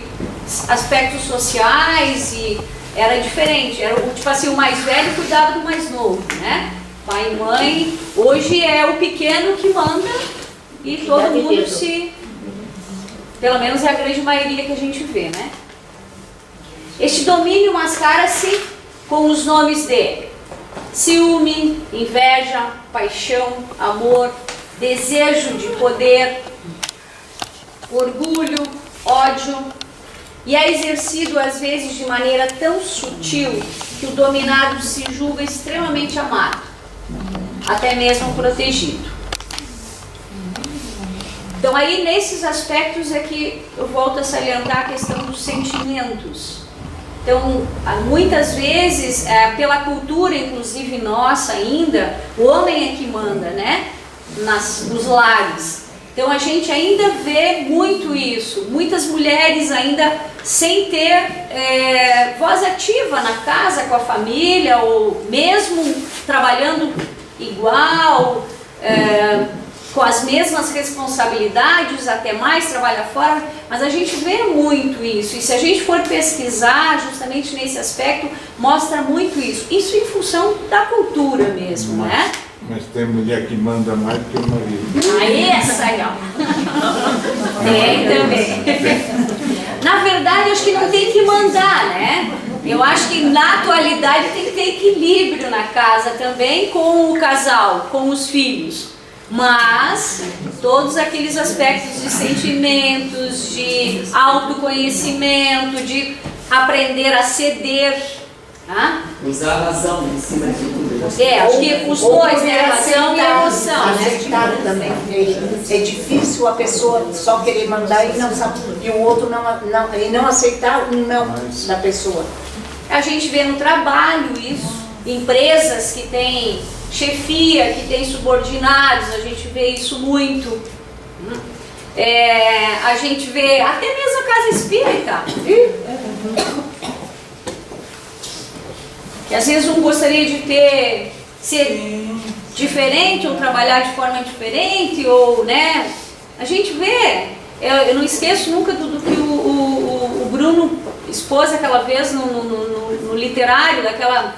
aspectos sociais, e era diferente. Era tipo assim, o mais velho cuidava do mais novo, né? Pai e mãe. Hoje é o pequeno que manda e todo mundo se... Pelo menos é a grande maioria que a gente vê, né? Este domínio mascara-se com os nomes de ciúme, inveja, paixão, amor, desejo de poder, orgulho, ódio, e é exercido às vezes de maneira tão sutil que o dominado se julga extremamente amado, até mesmo protegido. Então aí nesses aspectos é que eu volto a salientar a questão dos sentimentos. Então, muitas vezes, pela cultura, inclusive nossa ainda, o homem é que manda, né? Nos lares. Então, a gente ainda vê muito isso. Muitas mulheres ainda sem ter voz ativa na casa, com a família, ou mesmo trabalhando igual, com as mesmas responsabilidades, até mais, trabalha fora, mas a gente vê muito isso, e se a gente for pesquisar justamente nesse aspecto, mostra muito isso. Isso em função da cultura mesmo, né? Mas tem mulher que manda mais que o marido. Aí essa aí, ó. Tem também. Na verdade, acho que não tem que mandar, né? Eu acho que na atualidade tem que ter equilíbrio na casa também, com o casal, com os filhos. Mas todos aqueles aspectos de sentimentos, de autoconhecimento, de aprender a ceder, tá? Usar a razão em cima de tudo. Acho que os dois, né? A razão e a emoção, né? Aceitar também. É difícil a pessoa só querer mandar e não sabe, e o outro não aceitar o não da pessoa. A gente vê no trabalho isso, empresas que têm chefia, que tem subordinados, a gente vê isso muito. A gente vê até mesmo a casa espírita. Que às vezes um gostaria de ser diferente, ou trabalhar de forma diferente, ou, né? A gente vê, eu não esqueço nunca do que o Bruno expôs aquela vez no literário, daquela...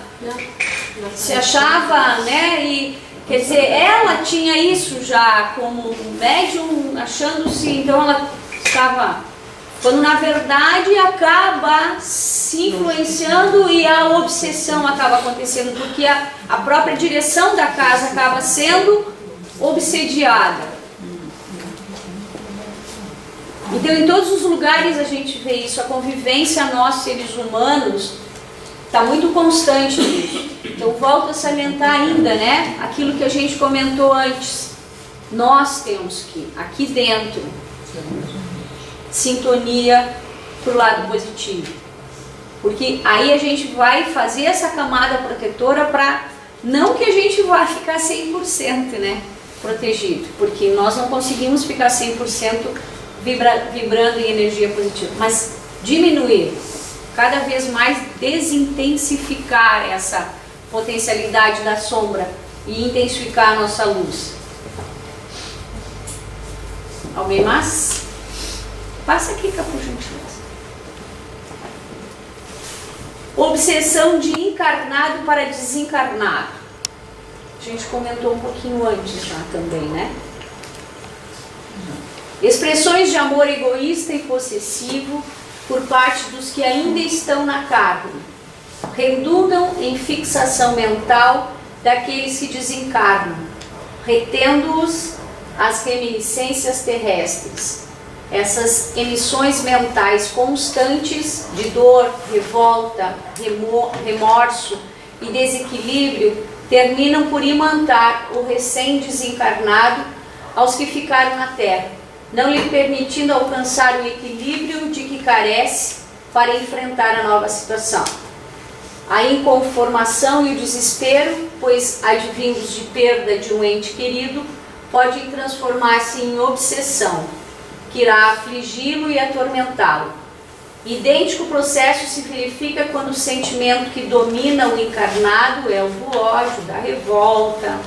Se achava, né, e quer dizer, ela tinha isso já como médium, achando-se, então ela estava, quando na verdade acaba se influenciando e a obsessão acaba acontecendo, porque a própria direção da casa acaba sendo obsediada. Então em todos os lugares a gente vê isso, a convivência nós seres humanos está muito constante nisso. Então volto a salientar ainda, né, aquilo que a gente comentou antes. Nós temos que, aqui dentro, sintonia para o lado positivo. Porque aí a gente vai fazer essa camada protetora para, não que a gente vá ficar 100%, né? protegido, porque nós não conseguimos ficar 100% vibrando em energia positiva, mas diminuir, cada vez mais desintensificar essa potencialidade da sombra e intensificar a nossa luz. Alguém mais? Passa aqui, por gentileza. Obsessão de encarnado para desencarnado. A gente comentou um pouquinho antes já também, né? Expressões de amor egoísta e possessivo por parte dos que ainda estão na carne redundam em fixação mental daqueles que desencarnam, retendo-os as reminiscências terrestres. Essas emissões mentais constantes de dor, revolta, remorso e desequilíbrio terminam por imantar o recém-desencarnado aos que ficaram na Terra, não lhe permitindo alcançar o equilíbrio de que carece para enfrentar a nova situação. A inconformação e o desespero, pois advindos de perda de um ente querido, podem transformar-se em obsessão, que irá afligi-lo e atormentá-lo. Idêntico processo se verifica quando o sentimento que domina o encarnado é o do ódio, da revolta.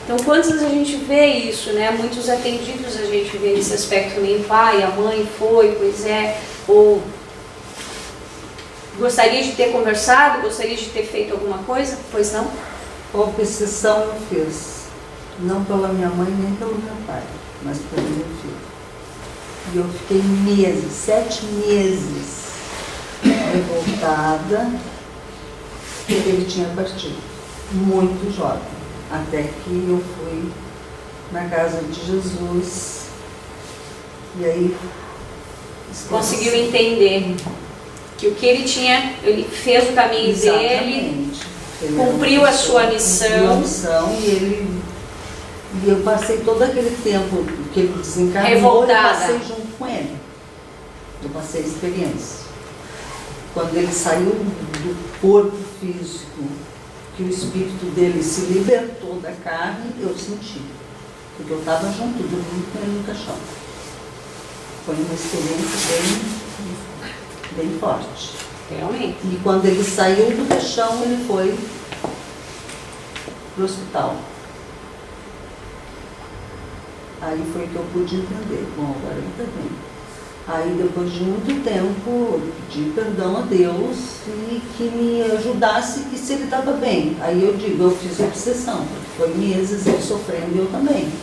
Então, quantas a gente vê isso, né? Muitos atendidos a gente vê esse aspecto também. Pai, a mãe foi, pois é, ou gostaria de ter conversado, gostaria de ter feito alguma coisa, pois não? Obsessão eu fiz, não pela minha mãe nem pelo meu pai, mas pelo meu filho. E eu fiquei meses, 7 meses, revoltada, porque ele tinha partido, muito jovem, até que eu fui na casa de Jesus, e aí... Conseguiu entender que o que ele tinha, ele fez o caminho dele, cumpriu a sua missão. E eu passei todo aquele tempo que ele desencarnou, revoltada. Eu passei junto com ele. Eu passei a experiência. Quando ele saiu do corpo físico, que o espírito dele se libertou da carne, eu senti. Porque eu estava junto, dormindo com ele no caixão. Foi uma experiência bem forte. Realmente. E quando ele saiu do caixão, ele foi para o hospital. Aí foi que eu pude entender. Bom, agora ele está bem. Aí, depois de muito tempo, eu pedi perdão a Deus e que me ajudasse, que se ele estava bem. Aí eu digo, eu fiz obsessão, porque foi meses ele sofrendo e eu também.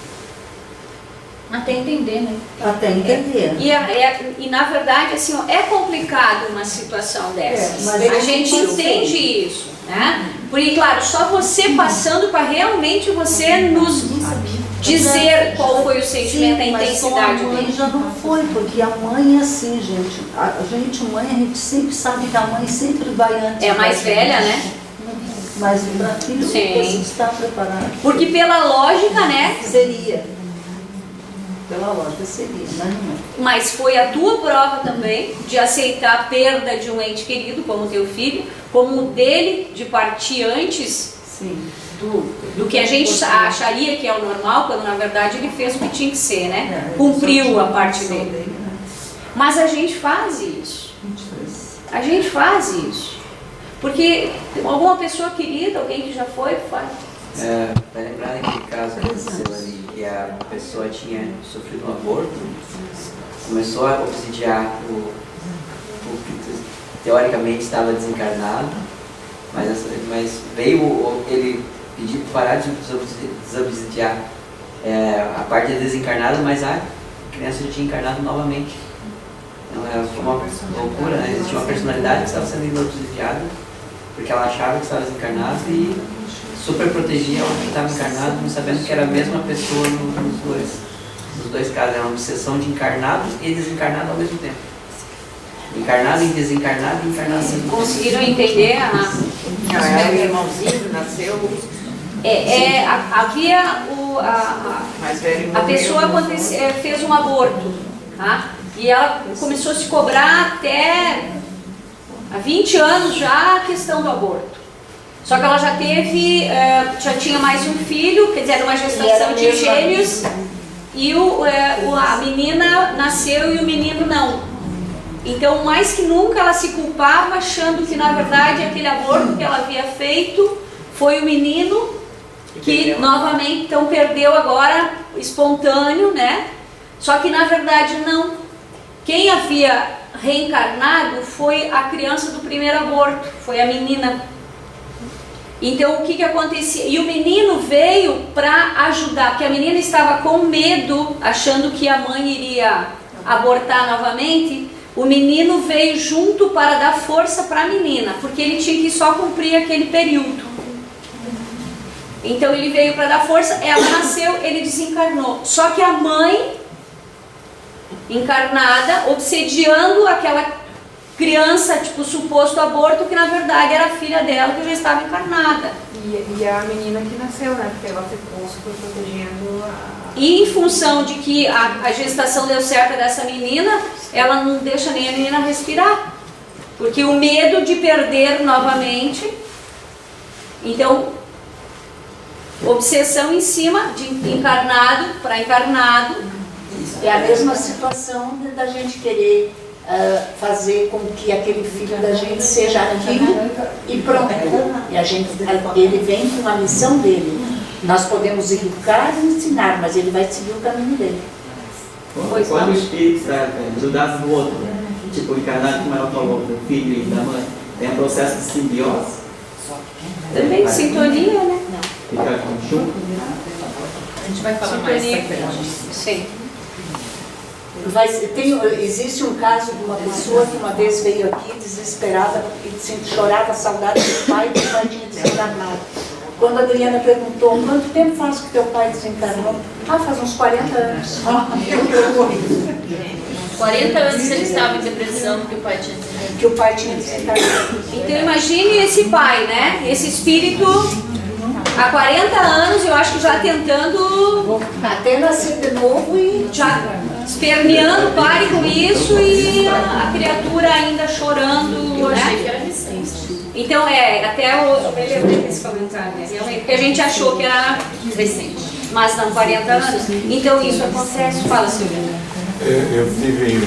Até entender, né? Até entender. E na verdade, assim, ó, é complicado uma situação dessas. Mas a gente entende isso, né? Porque, claro, só você passando para realmente você nos dizer qual foi o sentimento, sim, a intensidade a mãe dele. já não foi, porque a mãe é assim, gente. A gente sempre sabe que a mãe sempre vai antes. É a mais velha, né? Mas para filho não precisa estar preparado. Porque pela lógica, né? Seria. Pela lógica seria, mas não é. Mas foi a tua prova também de aceitar a perda de um ente querido, como teu filho, como o dele de partir antes. Sim. Do que a gente acharia que é o normal, quando na verdade ele fez o que tinha que ser, né? Cumpriu a parte dele. Mas a gente faz isso. A gente faz isso. Porque alguma pessoa querida, alguém que já foi, faz. Vai lembrar daquele caso que aconteceu ali, que a pessoa tinha sofrido um aborto, começou a obsidiar o que teoricamente estava desencarnado, mas veio ele pedir para parar de desobsidiar a parte desencarnada, mas a criança já tinha encarnado novamente. Então foi uma loucura, né? Existia uma personalidade que estava sendo desobsidiada, porque ela achava que estava desencarnada e super protegia o que estava encarnado, não sabendo que era a mesma pessoa nos dois casos. Era uma obsessão de encarnado e desencarnado ao mesmo tempo. Encarnado e desencarnado e encarnado. Conseguiram entender o irmãozinho nasceu. Havia a pessoa fez um aborto, tá? E ela começou a se cobrar até há 20 anos já a questão do aborto. Só que ela já teve, já tinha mais um filho, quer dizer, era uma gestação de gêmeos, e a menina nasceu e o menino não. Então, mais que nunca, ela se culpava, achando que, na verdade, aquele aborto que ela havia feito foi o menino que, novamente, então, perdeu agora espontâneo, né? Só que, na verdade, não. Quem havia reencarnado foi a criança do primeiro aborto, foi a menina. Então, o que acontecia? E o menino veio para ajudar, porque a menina estava com medo, achando que a mãe iria abortar novamente. O menino veio junto para dar força para a menina, porque ele tinha que só cumprir aquele período. Então, ele veio para dar força, ela nasceu, ele desencarnou. Só que a mãe, encarnada, obsediando aquela criança, tipo, suposto aborto, que na verdade era a filha dela, que já estava encarnada. E a menina que nasceu, né? Porque ela ficou super protegendo a... E em função de que a gestação deu certo dessa menina, ela não deixa nem a menina respirar. Porque o medo de perder novamente. Então, obsessão em cima de encarnado para encarnado. É a mesma situação da gente querer fazer com que aquele filho da gente seja aquilo e pronto. E ele vem com a missão dele. Nós podemos educar e ensinar, mas ele vai seguir o caminho dele. Quando o espírito está grudado no outro, né? Tipo o encarnado, como ela falou, do filho e da mãe, tem um processo de simbiose. Também de sintonia, né? Fica junto. A gente vai falar mais pra frente. Sim. Existe um caso de uma pessoa que uma vez veio aqui desesperada porque chorava a saudade do pai e o pai tinha desencarnado. Quando a Adriana perguntou, quanto tempo faz que teu pai desencarnou? Faz uns 40 anos. 40 anos ele estava em depressão porque o pai tinha desencarnado. Então imagine esse pai, né? Esse espírito há 40 anos, eu acho que já tentando até nascer de novo e já esperneando, pare com isso, e a criatura ainda chorando. Eu né? achei que era recente. Então até eu me lembrei desse comentário, né? Porque a gente achou que era recente, mas não, 40 anos. Então isso acontece. Fala, Silvia. Eu tive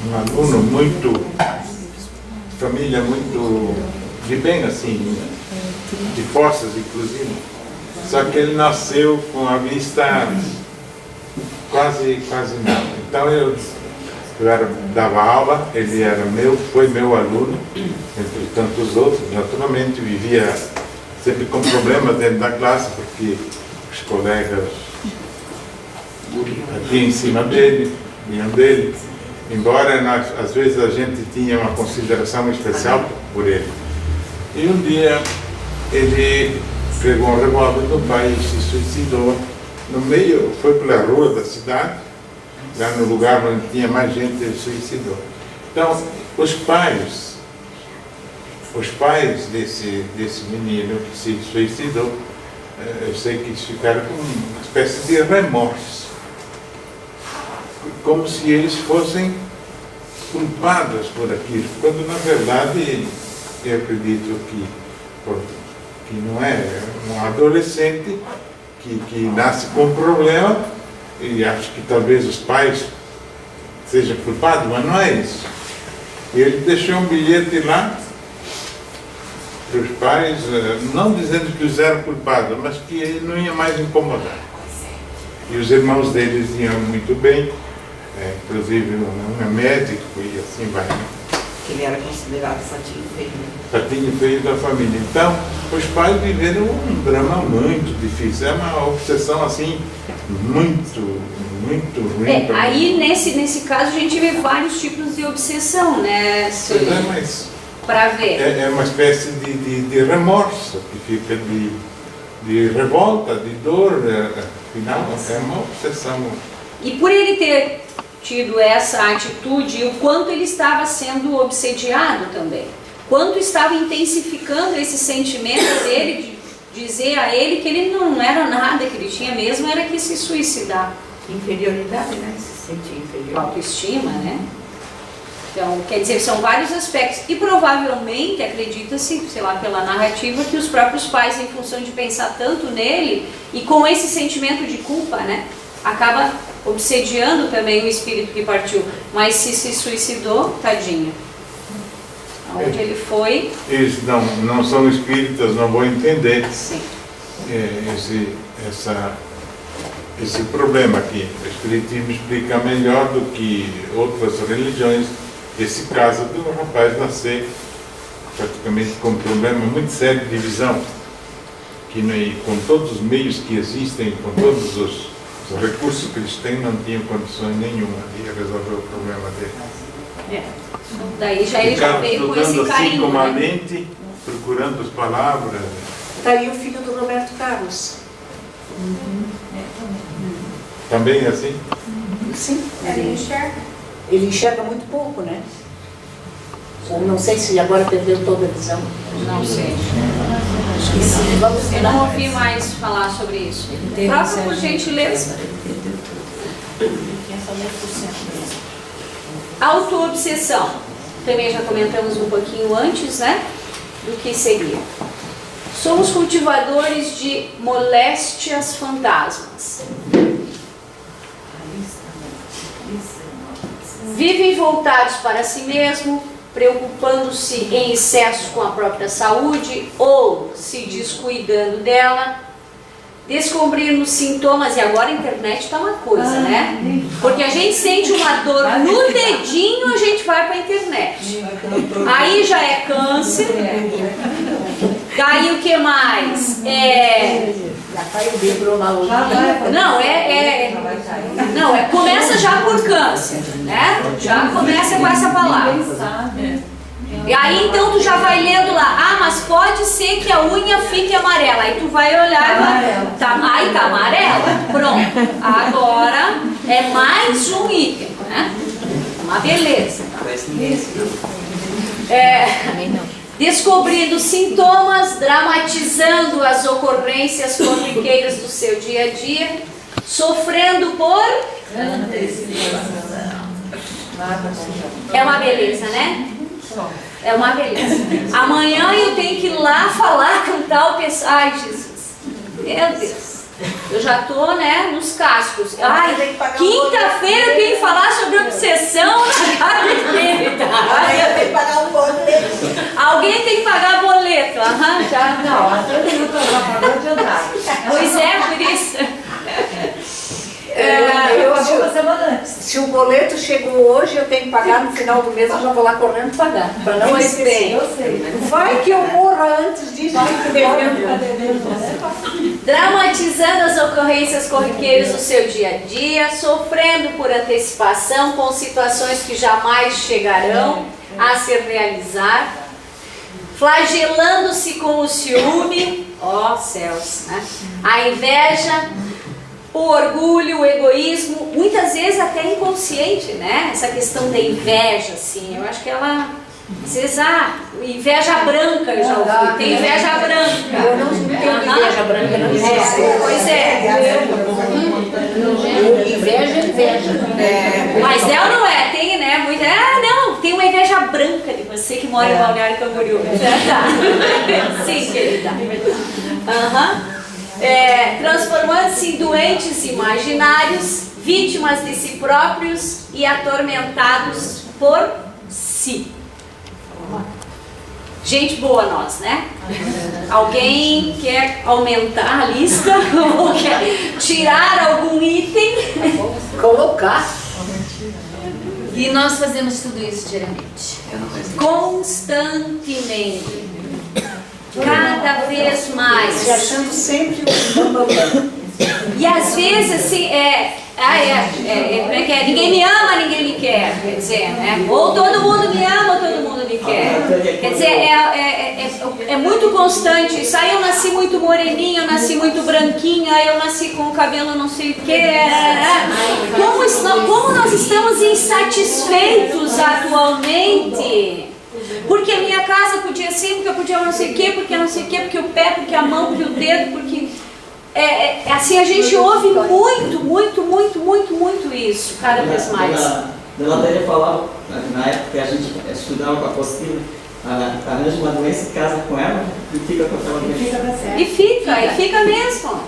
um aluno muito, família muito de bem, assim, de forças inclusive, só que ele nasceu com a vista quase nada. Então eu dava aula, ele foi meu aluno, entre tantos outros, naturalmente vivia sempre com problemas dentro da classe, porque os colegas batiam em cima dele, vinham dele, embora às vezes a gente tinha uma consideração especial por ele. E um dia ele pegou um revólver do pai e se suicidou no meio, foi pela rua da cidade, lá no lugar onde tinha mais gente, ele suicidou. Então, os pais desse menino que se suicidou, eu sei que eles ficaram com uma espécie de remorso, como se eles fossem culpados por aquilo, quando na verdade eu acredito que não é um adolescente que nasce com um problema, e acho que talvez os pais sejam culpados, mas não é isso. Ele deixou um bilhete lá para os pais, não dizendo que os eram culpados, mas que ele não ia mais incomodar. E os irmãos deles iam muito bem, inclusive um é médico e assim vai. Que ele era considerado patinho feio. Patinho feio da família. Então, os pais viveram um drama muito difícil. É uma obsessão assim, muito ruim. Aí, nesse caso, a gente vê vários tipos de obsessão, né? Para ver. É uma espécie de remorso, que fica de revolta, de dor. Afinal, é uma obsessão. E por ele ter tido essa atitude, o quanto ele estava sendo obsediado também, quanto estava intensificando esse sentimento dele de dizer a ele que ele não era nada, que ele tinha mesmo era que se suicidar. Inferioridade, né? Se sentir inferior. Autoestima, né? Então, quer dizer, são vários aspectos. E provavelmente, acredita-se, sei lá, pela narrativa, que os próprios pais, em função de pensar tanto nele, e com esse sentimento de culpa, né, acaba obsediando também o espírito que partiu. Mas se suicidou, tadinho. Onde ele foi... Eles não são espíritas, não vão entender esse problema aqui. O Espiritismo explica melhor do que outras religiões esse caso do rapaz nascer praticamente com um problema muito sério de visão, que com todos os meios que existem, com todos os recursos que eles têm, não tinham condições nenhuma de resolver o problema dele. Daí já ele já veio com esse carinho, assim como a né? mente, procurando as palavras. Está aí o filho do Roberto Carlos. Também é assim? Sim. Ele enxerga. Ele enxerga muito pouco, né? Ou não sei se agora perdeu toda a visão. Não sei. Acho que sim. Vamos Eu não ouvi mais falar sobre isso. Troca por gentileza. Autoobsessão. Também já comentamos um pouquinho antes, né? Do que seria. Somos cultivadores de moléstias fantasmas. Vivem voltados para si mesmo, preocupando-se em excesso com a própria saúde ou se descuidando dela, descobrindo sintomas, e agora a internet está uma coisa, né? Porque a gente sente uma dor no dedinho, a gente vai para a internet. Aí já é câncer. Daí o que mais? Já cai o dedo lá hoje. Não, começa já por câncer, né? Já começa com essa palavra. E aí então tu já vai lendo lá, mas pode ser que a unha fique amarela. Aí tu vai olhar e vai, tá amarela? Pronto. Agora é mais um item, né? Uma beleza. Descobrindo sintomas, dramatizando as ocorrências corriqueiras do seu dia a dia, sofrendo por antecipação. É uma beleza, né? É uma beleza. Amanhã eu tenho que ir lá falar com tal pessoa. Ai, Jesus. Meu Deus. Eu já tô, né, nos cascos. Ai, quinta-feira eu tenho que falar sobre obsessão na casa espírita. Amanhã tem que pagar um boleto. Alguém tem que pagar boleto. Já. Não, até eu pagou adiantado. Pois é, por isso. Se o boleto chegou hoje, eu tenho que pagar no final do mês, eu já vou lá correndo pagar. Para não Pois bem. Eu sei. Vai que eu morra antes disso. Dramatizando as ocorrências corriqueiras do seu dia a dia, sofrendo por antecipação com situações que jamais chegarão a se realizar, flagelando-se com o ciúme, céus, né? A inveja, o orgulho, o egoísmo, muitas vezes até inconsciente, né? Essa questão da inveja, assim, eu acho que ela... inveja branca, eu já ouvi. Tem inveja branca. Eu não tenho inveja branca, não existe. Pois é. Inveja. Mas ela não é, tem, né? Muita. Não, tem uma inveja branca de você que mora em Balneário Camboriú. Tá. Sim, querida. Transformando-se em doentes imaginários, vítimas de si próprios e atormentados por si. Gente boa nós, né? Alguém quer aumentar a lista ou quer tirar algum item? Colocar. E nós fazemos tudo isso diariamente. Constantemente. Cada vez mais. Se achando sempre um bambam. E às vezes assim, ninguém me ama, ninguém me quer, quer dizer, né? Ou todo mundo me ama, ou todo mundo me quer. Quer dizer, é muito constante isso. Aí eu nasci muito moreninha, eu nasci muito branquinha, aí eu nasci com o cabelo não sei o que. Como nós estamos insatisfeitos atualmente? Porque a minha casa podia ser, porque eu podia não sei o que, porque não sei o que, porque o pé, porque a mão, porque o dedo, porque... assim, a gente ouve muito isso, cada vez mais. Ela até falava, na época que a gente estudava com a apostila, arranja uma doença, casa com ela e fica com aquela doença. E fica mesmo.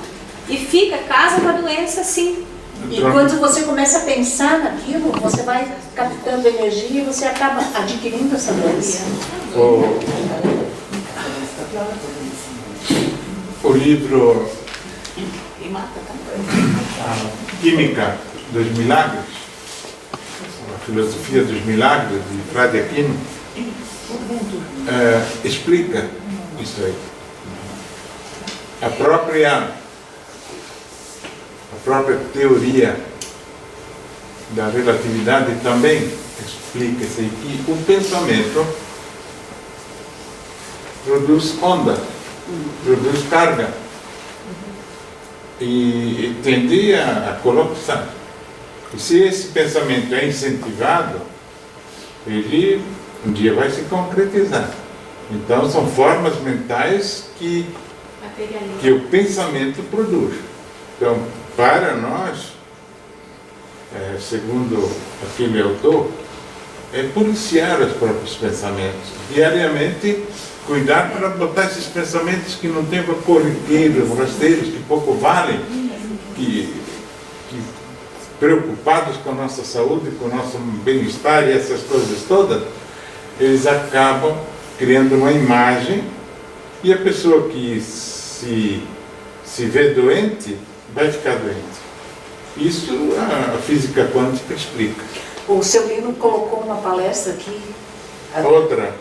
E fica, casa com a doença, sim. E quando você começa a pensar naquilo, você vai captando energia e você acaba adquirindo essa doença. O livro Química dos Milagres, a Filosofia dos Milagres, de Frade Aquino, explica isso aí. A própria teoria da relatividade também explica isso aí, que o pensamento produz onda, produz carga e tende a colapsar. E se esse pensamento é incentivado, ele um dia vai se concretizar. Então são formas mentais que o pensamento produz. Então, para nós, segundo aquele autor, é policiar os próprios pensamentos. Diariamente, cuidar para botar esses pensamentos que não têm corriqueiros, rasteiros, que pouco valem, que preocupados com a nossa saúde, com o nosso bem-estar e essas coisas todas, eles acabam criando uma imagem e a pessoa que se vê doente, vai ficar doente. Isso a física quântica explica. O seu livro colocou uma palestra aqui, Outra.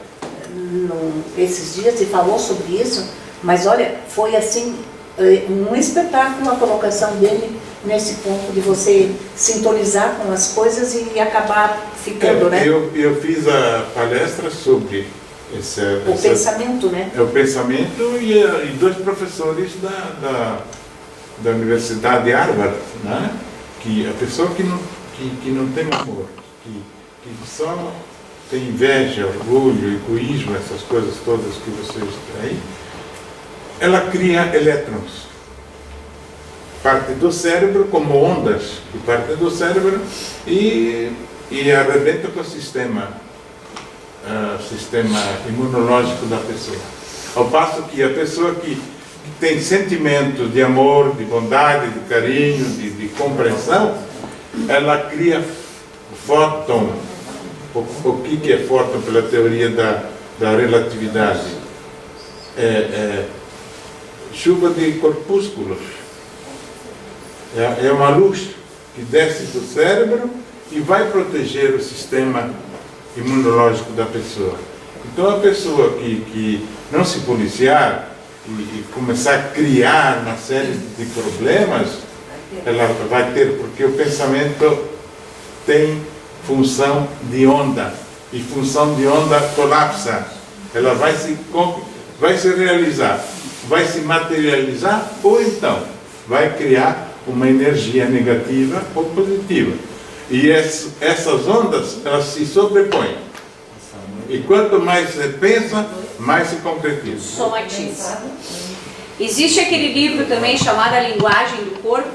Esses dias, e falou sobre isso, mas olha, foi assim, um espetáculo a colocação dele nesse ponto de você sintonizar com as coisas e acabar ficando, né? Eu fiz a palestra sobre o pensamento, né? O pensamento e dois professores da Universidade de Harvard, né? Que a pessoa que não tem amor, que só tem inveja, orgulho, egoísmo, essas coisas todas que vocês têm aí, ela cria elétrons. Parte do cérebro como ondas, que parte do cérebro e arrebenta com o sistema imunológico da pessoa. Ao passo que a pessoa que tem sentimento de amor, de bondade, de carinho, de compreensão, ela cria fóton. O que é fóton pela teoria da relatividade? Chuva de corpúsculos. É uma luz que desce do cérebro e vai proteger o sistema imunológico da pessoa. Então a pessoa que não se policiar e começar a criar uma série de problemas, ela vai ter, porque o pensamento tem função de onda, e função de onda colapsa. Ela vai se realizar, vai se materializar, ou então vai criar uma energia negativa ou positiva. E essas ondas, elas se sobrepõem. E quanto mais você pensa, mais se concretiza. Somatiza. Existe aquele livro também chamado A Linguagem do Corpo.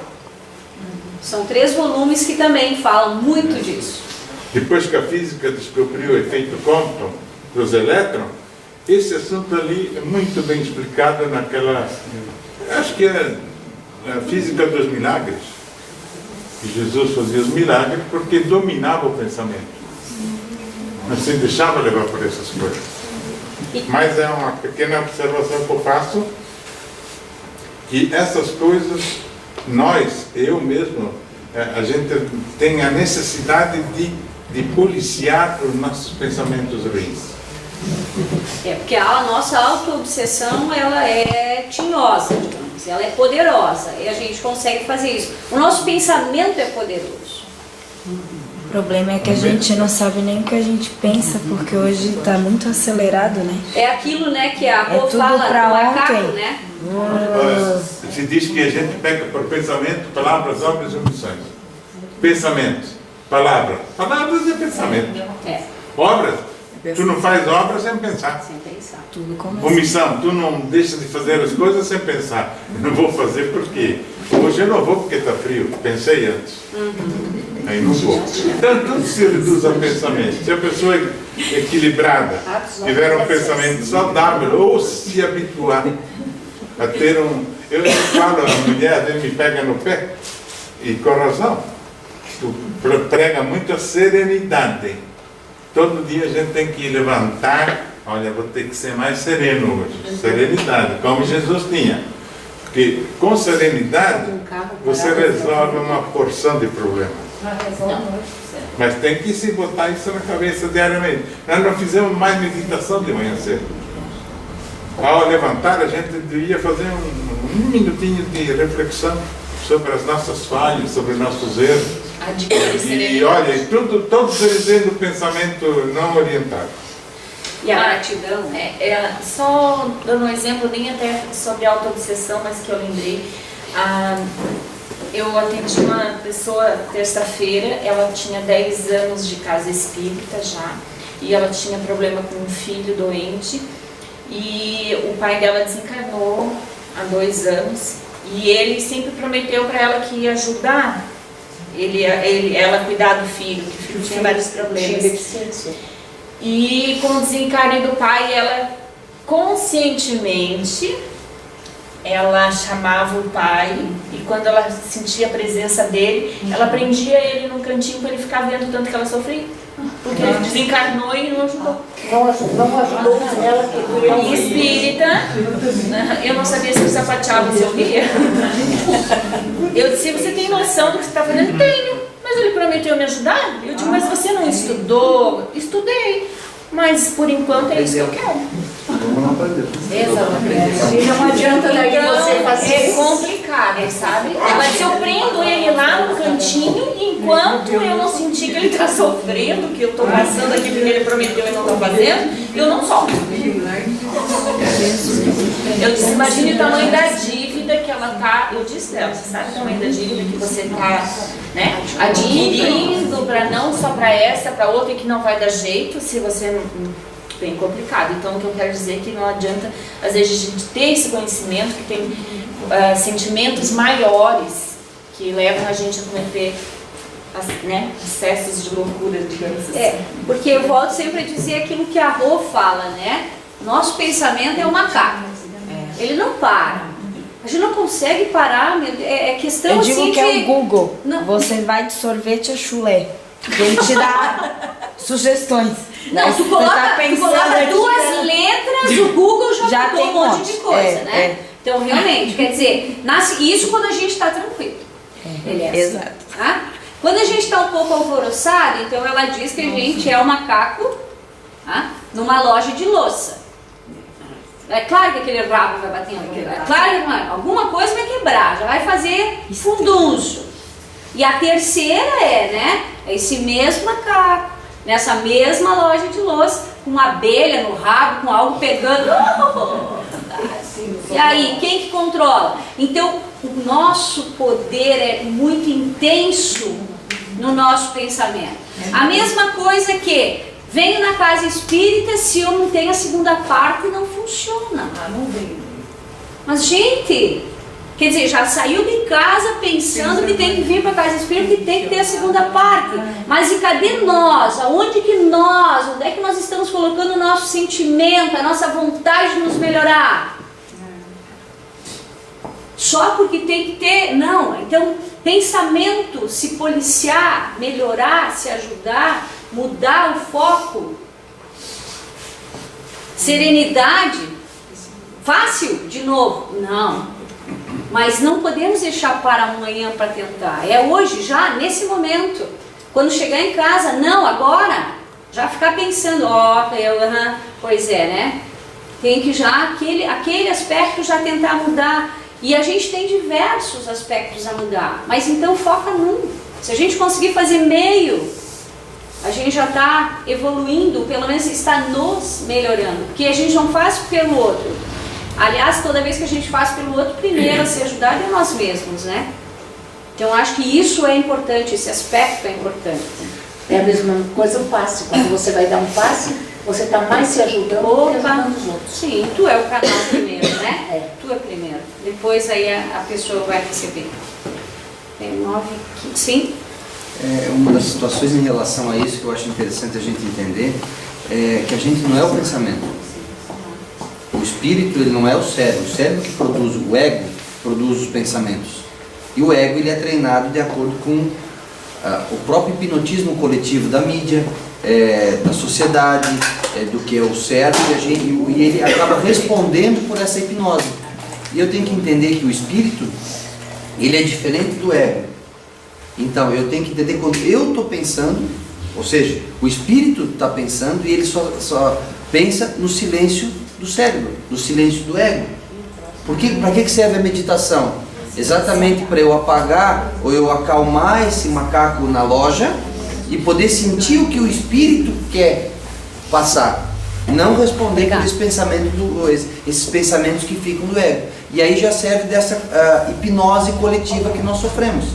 São 3 volumes que também falam muito disso. Depois que a física descobriu o efeito Compton dos elétrons, esse assunto ali é muito bem explicado naquela, acho que é a física dos milagres. Que Jesus fazia os milagres porque dominava o pensamento. Não se deixava levar por essas coisas. Mas é uma pequena observação que eu faço, que essas coisas, eu mesmo, a gente tem a necessidade de policiar os nossos pensamentos ruins. Porque a nossa auto-obsessão, ela é tinhosa, digamos, ela é poderosa, e a gente consegue fazer isso. O nosso pensamento é poderoso. O problema é que a gente não sabe nem o que a gente pensa, porque hoje está muito acelerado, né? É aquilo, né, que a Rô tudo fala pra do macaco, ontem. né? Se diz que a gente peca por pensamento, palavras, obras e omissões. Pensamentos, palavras. Palavras é pensamento. Obras, tu não faz obras sem pensar. Sem pensar. Tudo começa. Omissão, tu não deixa de fazer as coisas sem pensar. Eu não vou fazer porque hoje eu não vou porque está frio. Pensei antes. Aí não vou. Então tudo se reduz ao pensamento. Se a pessoa equilibrada tiver um pensamento saudável ou se habituar a ter um... Eu falo, a mulher às vezes me pega no pé, e com razão, tu prega muito a serenidade. Todo dia a gente tem que levantar, olha, vou ter que ser mais sereno hoje. Serenidade, como Jesus tinha. Porque com serenidade você resolve uma porção de problemas. Mas tem que se botar isso na cabeça diariamente. Nós não fizemos mais meditação de manhã cedo. Ao levantar, a gente devia fazer um minutinho de reflexão sobre as nossas falhas, sobre nossos erros. E olha, todos eles têm do pensamento não orientado. E a gratidão, só dando um exemplo, nem até sobre autoobsessão, mas que eu lembrei. Eu atendi uma pessoa terça-feira, ela tinha 10 anos de casa espírita já, e ela tinha problema com um filho doente, e o pai dela desencarnou há 2 anos, e ele sempre prometeu para ela que ia ajudar ela a cuidar do filho, que o filho tinha vários problemas. E com o desencarne do pai, ela conscientemente, ela chamava o pai, e quando ela sentia a presença dele, ela prendia ele num cantinho para ele ficar vendo tanto que ela sofria. Porque ele desencarnou e não ajudou. Não ajudou ela que espírita, eu não sabia se eu sapateava, se eu queria. Eu disse, você tem noção do que você está fazendo? Tenho. Mas ele prometeu me ajudar? Eu digo, mas você não estudou? Estudei. Mas por enquanto é isso que eu quero. Exatamente. Não adianta daí você fazer. É complicado, sabe? Mas eu prendo ele lá no cantinho, enquanto eu não sentir que ele está sofrendo, que eu estou passando aqui porque ele prometeu e não está fazendo, eu não solto. Eu disse, imagine o tamanho da dívida que ela está. Eu disse dela, você sabe o tamanho da dívida que você está, né, adquirindo para não só para essa, para outra, e que não vai dar jeito se você não. Bem complicado. Então, o que eu quero dizer é que não adianta, às vezes, a gente ter esse conhecimento, que tem sentimentos maiores que levam a gente a cometer, né, excessos de loucura, digamos assim. Porque eu volto sempre a dizer aquilo que a Rô fala, né? Nosso pensamento é um macaco. Ele não para. A gente não consegue parar, é questão assim. Eu digo que é o Google. Não. Você vai de sorvete a chulé. Ele te dá sugestões. Não, tu coloca 2 letras, o Google já tem um monte de coisa, né? Então, realmente, quer dizer, isso quando a gente está tranquilo. Exato. Tá? Quando a gente está um pouco alvoroçado, então ela diz que a gente é um macaco, tá, numa loja de louça. É claro que aquele rabo vai bater em algum lugar. É claro que alguma coisa vai quebrar, já vai fazer fundunço. E a terceira né? Esse mesmo macaco, nessa mesma loja de louça, com uma abelha no rabo, com algo pegando. E aí, quem que controla? Então, o nosso poder é muito intenso no nosso pensamento. A mesma coisa que venho na casa espírita, se eu não tenho a segunda parte, não funciona. Não veio. Mas, gente, quer dizer, já saiu de casa pensando que tem que vir para a casa espírita, que tem que ter a segunda parte. Mas e cadê nós? Onde é que nós estamos colocando o nosso sentimento, a nossa vontade de nos melhorar? Só porque tem que ter? Não. Então, pensamento, se policiar, melhorar, se ajudar, mudar o foco. Serenidade. Fácil? De novo? Não. Mas não podemos deixar para amanhã para tentar. É hoje, já, nesse momento. Quando chegar em casa, não, agora. Já ficar pensando, pois é, né? Tem que já, aquele aspecto já tentar mudar. E a gente tem diversos aspectos a mudar. Mas então foca num. Se a gente conseguir fazer meio, a gente já está evoluindo, pelo menos está nos melhorando. Porque a gente não faz pelo outro. Aliás, toda vez que a gente faz pelo outro, primeiro a se ajudar é nós mesmos, né? Então, acho que isso é importante, esse aspecto é importante. É a mesma coisa o passe. Quando você vai dar um passe, você está mais se ajudando do que ajudando os outros. Sim, tu é o canal primeiro, né? Tu é primeiro. Depois aí a pessoa vai receber. Tem 9, 15, sim. Uma das situações em relação a isso que eu acho interessante a gente entender é que a gente não é o pensamento. O espírito, ele não é o cérebro que produz, o ego produz os pensamentos. E o ego, ele é treinado de acordo com o próprio hipnotismo coletivo da mídia, da sociedade, do que é o certo, e ele acaba respondendo por essa hipnose. E eu tenho que entender que o espírito, ele é diferente do ego. Então, eu tenho que entender quando eu estou pensando, ou seja, o espírito está pensando e ele só pensa no silêncio do cérebro, no silêncio do ego. Para que serve a meditação? Exatamente para eu apagar ou eu acalmar esse macaco na loja e poder sentir o que o espírito quer passar. Não responder por esses pensamentos que ficam do ego. E aí já serve dessa hipnose coletiva que nós sofremos.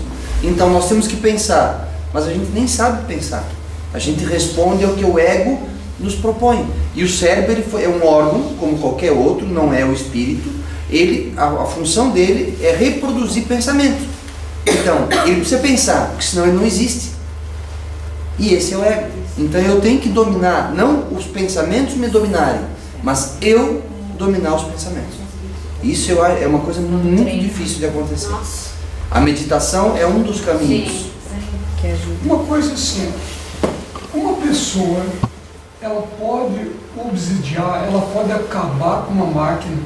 Então nós temos que pensar, mas a gente nem sabe pensar. A gente responde ao que o ego nos propõe. E o cérebro é um órgão, como qualquer outro, não é o espírito. A função dele é reproduzir pensamento. Então, ele precisa pensar, porque senão ele não existe. E esse é o ego. Então eu tenho que dominar, não os pensamentos me dominarem, mas eu dominar os pensamentos. Isso é uma coisa muito difícil de acontecer. A meditação é um dos caminhos. Uma coisa assim, uma pessoa, ela pode obsidiar, ela pode acabar com uma máquina.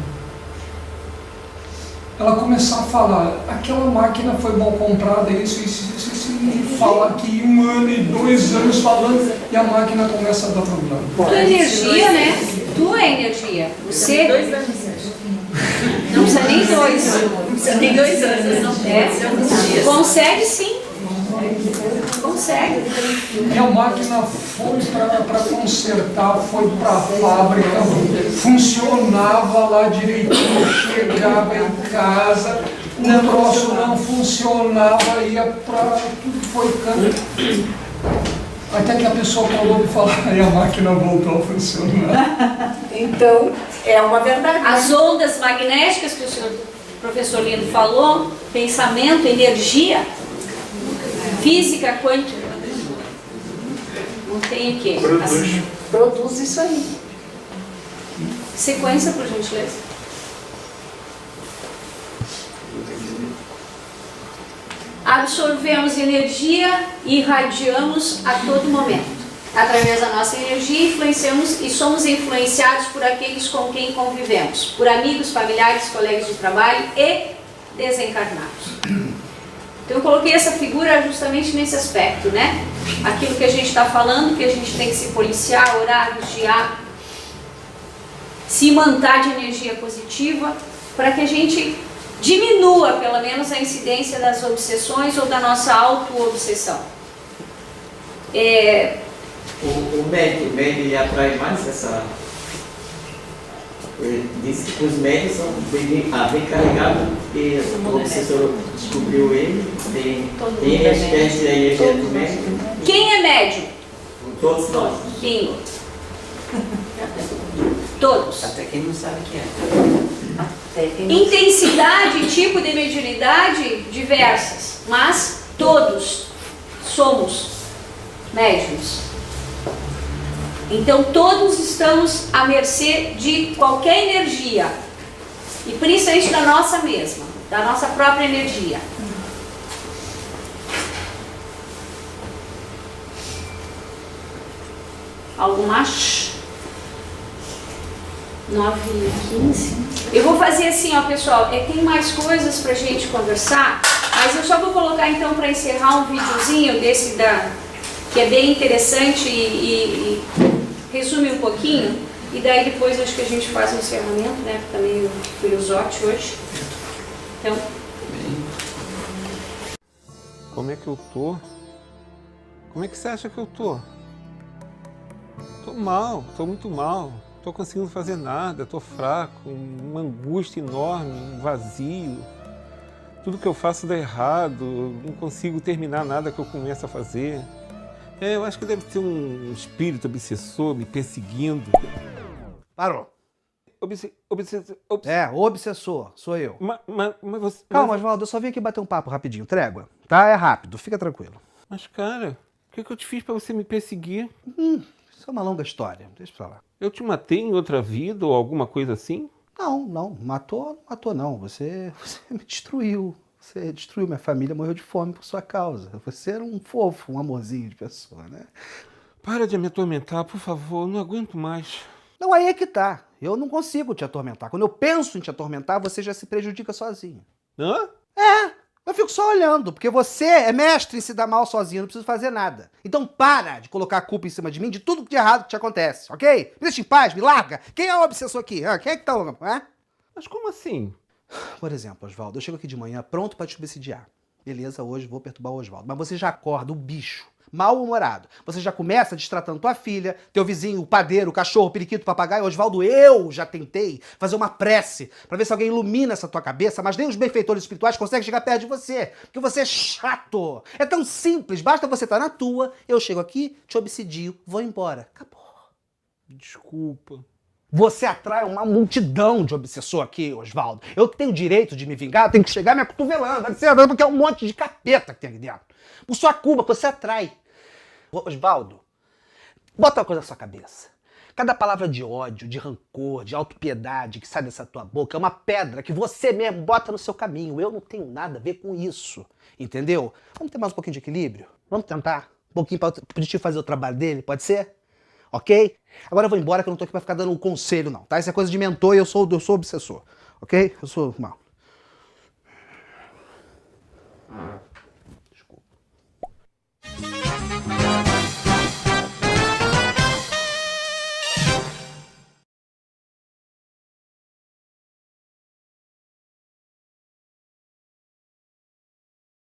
Ela começar a falar, aquela máquina foi mal comprada, isso, e falar aqui 1 ano e 2 anos falando, e a máquina começa a dar problema. Tua energia, né? Tua energia. Você... Não precisa nem 2. Não precisa nem 2 anos. Consegue sim. Consegue. E a máquina foi para consertar, foi para a fábrica, funcionava lá direitinho, chegava em casa, o troço não funcionava, ia para tudo foi canto. Até que a pessoa parou de falar e a máquina voltou a funcionar. Então, é uma verdade. As ondas magnéticas que o professor Lino falou, pensamento, energia, física quântica, não tem o quê? Produz isso aí. Sequência, por gentileza. Absorvemos energia e irradiamos a todo momento. Através da nossa energia, influenciamos e somos influenciados por aqueles com quem convivemos, por amigos, familiares, colegas de trabalho e desencarnados. Então eu coloquei essa figura justamente nesse aspecto, né? Aquilo que a gente está falando, que a gente tem que se policiar, orar, vigiar, se imantar de energia positiva, para que a gente diminua, pelo menos, a incidência das obsessões ou da nossa auto-obsessão. O médium ele atrai mais essa... Ele disse que os médios são bem carregados, porque o obsessor descobriu ele, tem resistência à energia do médium. Quem é médium? Todos nós. Bingo. Todos. Até quem não sabe o que é. Intensidade e tipo de mediunidade diversas, mas todos somos médiuns. Então todos estamos à mercê de qualquer energia, e principalmente da nossa mesma, da nossa própria energia. Algo mais? 9h15. Eu vou fazer assim, ó, pessoal, tem mais coisas pra gente conversar, mas eu só vou colocar então para encerrar um videozinho desse que é bem interessante e resume um pouquinho, e daí depois acho que a gente faz um encerramento, né, porque também eu fui o Zote hoje. Então... Como é que eu tô? Como é que você acha que eu tô? Tô mal, tô muito mal. Não tô conseguindo fazer nada, tô fraco, uma angústia enorme, um vazio. Tudo que eu faço dá errado, não consigo terminar nada que eu começo a fazer. Eu acho que deve ter um espírito obsessor me perseguindo. Parou. Obsessor, sou eu. Mas você... Calma, Oswaldo, eu só vim aqui bater um papo rapidinho, trégua. Tá? É rápido, fica tranquilo. Mas, cara, o que eu te fiz pra você me perseguir? Isso é uma longa história, deixa eu falar. Eu te matei em outra vida ou alguma coisa assim? Não, matou não. Você me destruiu. Você destruiu minha família, morreu de fome por sua causa. Você era um fofo, um amorzinho de pessoa, né? Para de me atormentar, por favor, não aguento mais. Não, aí é que tá. Eu não consigo te atormentar. Quando eu penso em te atormentar, você já se prejudica sozinho. Hã? Eu fico só olhando, porque você é mestre em se dar mal sozinho, não preciso fazer nada. Então para de colocar a culpa em cima de mim de tudo de errado que te acontece, ok? Me deixa em paz, me larga. Quem é o obsessor aqui? Quem é que tá... Mas como assim? Por exemplo, Oswaldo, eu chego aqui de manhã pronto pra te obsidiar. Beleza, hoje vou perturbar o Oswaldo. Mas você já acorda o bicho, mal-humorado. Você já começa destratando tua filha, teu vizinho, o padeiro, o cachorro, o periquito, o papagaio. Oswaldo, eu já tentei fazer uma prece pra ver se alguém ilumina essa tua cabeça, mas nem os benfeitores espirituais conseguem chegar perto de você. Porque você é chato. É tão simples, basta você estar na tua, eu chego aqui, te obsidio, vou embora. Acabou. Desculpa. Você atrai uma multidão de obsessor aqui, Oswaldo. Eu que tenho o direito de me vingar, eu tenho que chegar me acotovelando, porque é um monte de capeta que tem aqui dentro. Por sua culpa, você atrai. Oswaldo, bota uma coisa na sua cabeça. Cada palavra de ódio, de rancor, de autopiedade que sai dessa tua boca é uma pedra que você mesmo bota no seu caminho. Eu não tenho nada a ver com isso, entendeu? Vamos ter mais um pouquinho de equilíbrio? Vamos tentar? Um pouquinho para o Tio fazer o trabalho dele, pode ser? Ok? Agora eu vou embora que eu não tô aqui pra ficar dando um conselho não, tá? Isso é coisa de mentor e eu sou obsessor, ok? Eu sou mal.